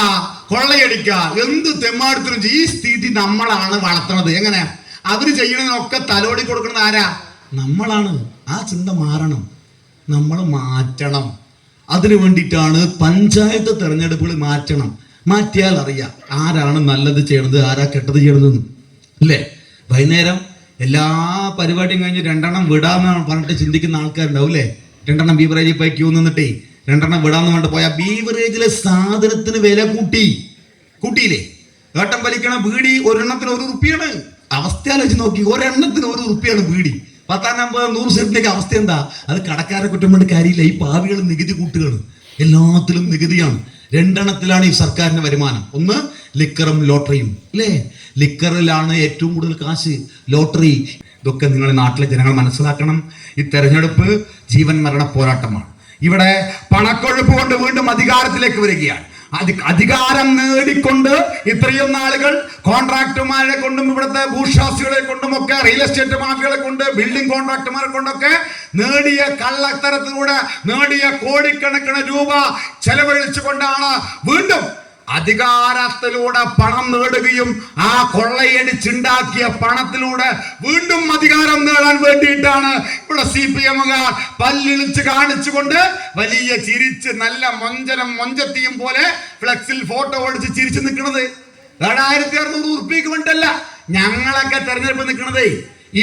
കൊള്ളയടിക്ക, എന്ത് തെമ്മാടത്തിനും. ഈ സ്ഥിതി നമ്മളാണ് വളർത്തുന്നത്. എങ്ങനെ? അവര് ചെയ്യണതിനൊക്കെ തലോടി കൊടുക്കുന്നത് ആരാ? നമ്മളാണ്. ആ ചിന്ത മാറണം, നമ്മൾ മാറ്റണം. അതിനു വേണ്ടിയിട്ടാണ് പഞ്ചായത്ത് തെരഞ്ഞെടുപ്പുകൾ മാറ്റിയാൽ അറിയാം ആരാണ് നല്ലത് ചെയ്യണത്, ആരാ കെട്ടത് ചെയ്യണതെന്ന്. അല്ലേ? വൈകുന്നേരം എല്ലാ പരിപാടിയും കഴിഞ്ഞ് 2 വിടാമെന്ന് പറഞ്ഞിട്ട് ചിന്തിക്കുന്ന ആൾക്കാരുണ്ടാവും. അല്ലേ? 2 ബീവറേജിൽ പോയി ക്യൂ നിന്നിട്ടേ 2 വിടാന്ന് പറഞ്ഞിട്ട് പോയാൽ ബീവറേജിലെ സാധനത്തിന് വില കൂട്ടിയില്ലേ? ഏട്ടൻ വലിക്കണ ബീഡി 1 ₹1. അവസ്ഥ ആലോചിച്ച് നോക്കി. 1 ₹1 ബീഡി. 10-50-100 സെന്റിലേക്ക് അവസ്ഥ എന്താ? അത് കടക്കാരെ കുറ്റം കൊണ്ട് കാര്യമില്ല. ഈ പാവികൾ നികുതി കൂട്ടുകയാണ്. എല്ലാത്തിലും നികുതിയാണ്. 2 ഈ സർക്കാരിന്റെ വരുമാനം. ഒന്ന് ലിക്കറും ലോട്ടറിയും. അല്ലേ? ലിക്കറിലാണ് ഏറ്റവും കൂടുതൽ കാശ്, ലോട്ടറി. ഇതൊക്കെ നിങ്ങളുടെ നാട്ടിലെ ജനങ്ങൾ മനസ്സിലാക്കണം. ഈ തെരഞ്ഞെടുപ്പ് ജീവൻ മരണ പോരാട്ടമാണ്. ഇവിടെ പണക്കൊഴുപ്പ് കൊണ്ട് വീണ്ടും അധികാരത്തിലേക്ക് വരികയാണ്. അധികാരം നേടിക്കൊണ്ട് ഇത്രയും നാളുകൾ കോൺട്രാക്ടർമാരെ കൊണ്ടും ഇവിടുത്തെ ഭൂഷാസികളെ കൊണ്ടുമൊക്കെ റിയൽ എസ്റ്റേറ്റ് മാഫിയകളെ കൊണ്ട് ബിൽഡിംഗ് കോൺട്രാക്ടർമാരെ കൊണ്ടൊക്കെ നേടിയ കള്ളത്തരത്തിലൂടെ നേടിയ കോടിക്കണക്കിന് രൂപ ചെലവഴിച്ചുകൊണ്ടാണ് വീണ്ടും അധികാരത്തിലൂടെ പണം നേടുകയും ആ കൊള്ളയടിച്ചുണ്ടാക്കിയ പണത്തിലൂടെ വീണ്ടും അധികാരം നേടാൻ വേണ്ടിയിട്ടാണ് ഇവിടെ CPMകാർ പല്ലിളിച്ച് കാണിച്ചുകൊണ്ട് വലിയ ചിരിച്ച് നല്ല മൊഞ്ചത്തിയും പോലെ ഫ്ലെക്സിൽ ഫോട്ടോ ഓടിച്ച് ചിരിച്ചു നിൽക്കുന്നത്. 2600 ഉറുപ്പിക്ക് വേണ്ടല്ല ഞങ്ങളൊക്കെ തെരഞ്ഞെടുപ്പ് നിൽക്കുന്നത്.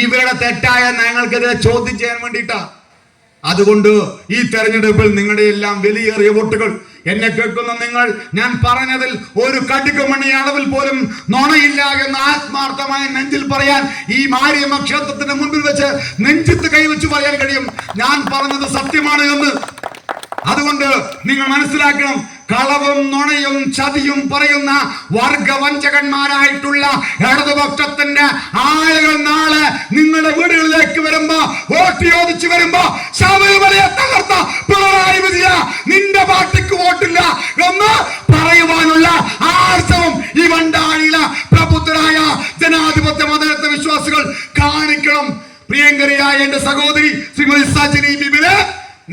ഇവരുടെ തെറ്റായ നയങ്ങൾക്കെതിരെ ചോദ്യം ചെയ്യാൻ വേണ്ടിയിട്ടാ. അതുകൊണ്ട് ഈ തെരഞ്ഞെടുപ്പിൽ നിങ്ങളുടെ എല്ലാം വിലയേറിയ വോട്ടുകൾ, എന്നെ കേൾക്കുന്ന നിങ്ങൾ, ഞാൻ പറഞ്ഞതിൽ ഒരു കടുകുമണി അളവിൽ പോലും നുണയില്ല എന്ന് ആത്മാർത്ഥമായി നെഞ്ചിൽ പറയാൻ, ഈ മാരിയമ്മ ക്ഷേത്രത്തിന്റെ മുൻപിൽ വെച്ച് നെഞ്ചത്ത് കൈവച്ച് പറയാൻ കഴിയും ഞാൻ പറഞ്ഞത് സത്യമാണ് എന്ന്. അതുകൊണ്ട് നിങ്ങൾ മനസ്സിലാക്കണം, കളവും നുണയും ചതിയും പറയുന്ന വർഗവഞ്ചകന്മാരായിട്ടുള്ള ഇടതുപക്ഷത്തിന്റെ ആളുകൾ നാളെ നിങ്ങളുടെ വീടുകളിലേക്ക് വരുമ്പോ, വോട്ട് ചോദിച്ചു വരുമ്പോ, ശബരിമലയെ തകർത്ത പിണറായി വിജയൻ നിന്റെ പാർട്ടിക്ക് വോട്ടില്ല എന്ന് പറയുവാനുള്ള ആർജവം ഈ വണ്ടായിലെ പ്രബുദ്ധരായ ജനാധിപത്യ മതേതര വിശ്വാസികൾ കാണിക്കണം. പ്രിയങ്കരിയായ എന്റെ സഹോദരി ശ്രീമതി സജിനി ബിബിനെ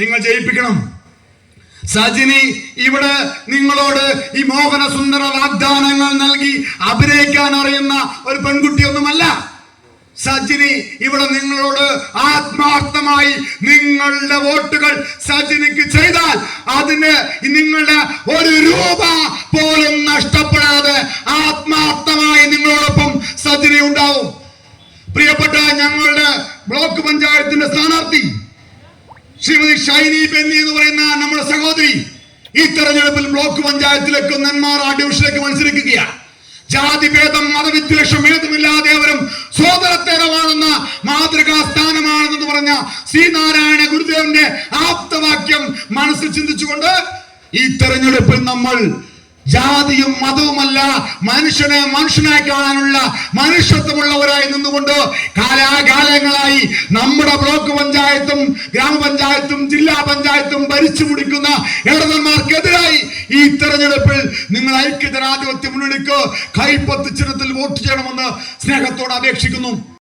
നിങ്ങൾ ജയിപ്പിക്കണം. സജിനി ഇവിടെ നിങ്ങളോട് ഈ മോഹന സുന്ദര വാഗ്ദാനങ്ങൾ നൽകി അഭിനയിക്കാൻ അറിയുന്ന ഒരു പെൺകുട്ടിയൊന്നുമല്ല. സജിനി ഇവിടെ നിങ്ങളോട് ആത്മാർത്ഥമായി നിങ്ങളുടെ വോട്ടുകൾ സജിനിക്ക് ചെയ്താൽ അതിന് നിങ്ങളുടെ ഒരു രൂപ പോലും നഷ്ടപ്പെടാതെ ആത്മാർത്ഥമായി നിങ്ങളോടൊപ്പം സജിനി ഉണ്ടാവും. പ്രിയപ്പെട്ട ഞങ്ങളുടെ ബ്ലോക്ക് പഞ്ചായത്തിന്റെ സ്ഥാനാർത്ഥി ശ്രീമതി ഷൈനി ബെന്നി എന്ന് പറയുന്ന നമ്മുടെ സഹോദരി ഈ തെരഞ്ഞെടുപ്പിൽ ബ്ലോക്ക് പഞ്ചായത്തിലേക്ക് നെന്മാറ ഡിവിഷനിലേക്ക് മത്സരിക്കുകയാണ്. ജാതിഭേദം മതവിദ്വേഷം ഭേദമില്ലാതെ അവരും സോദരത്തേരമാണെന്ന മാതൃകാ സ്ഥാനമാണെന്ന് പറഞ്ഞ ശ്രീനാരായണ ഗുരുദേവന്റെ ആപ്തവാക്യം മനസ്സിൽ ചിന്തിച്ചുകൊണ്ട് ഈ തെരഞ്ഞെടുപ്പിൽ നമ്മൾ ജാതിയും മതവുമല്ല, മനുഷ്യനെ മനുഷ്യനായി കാണാനുള്ള മനുഷ്യത്വമുള്ളവരായി നിന്നുകൊണ്ട് കാലാകാലങ്ങളായി നമ്മുടെ ബ്ലോക്ക് പഞ്ചായത്തും ഗ്രാമപഞ്ചായത്തും ജില്ലാ പഞ്ചായത്തും ഭരിച്ചു മുടിക്കുന്ന ഇടതന്മാർക്കെതിരായി ഈ തെരഞ്ഞെടുപ്പിൽ നിങ്ങൾ ഐക്യജനാധിപത്യ മുന്നണിക്ക് കൈപ്പത്തി ചിഹ്നത്തിൽ വോട്ട് ചെയ്യണമെന്ന് സ്നേഹത്തോട് അപേക്ഷിക്കുന്നു.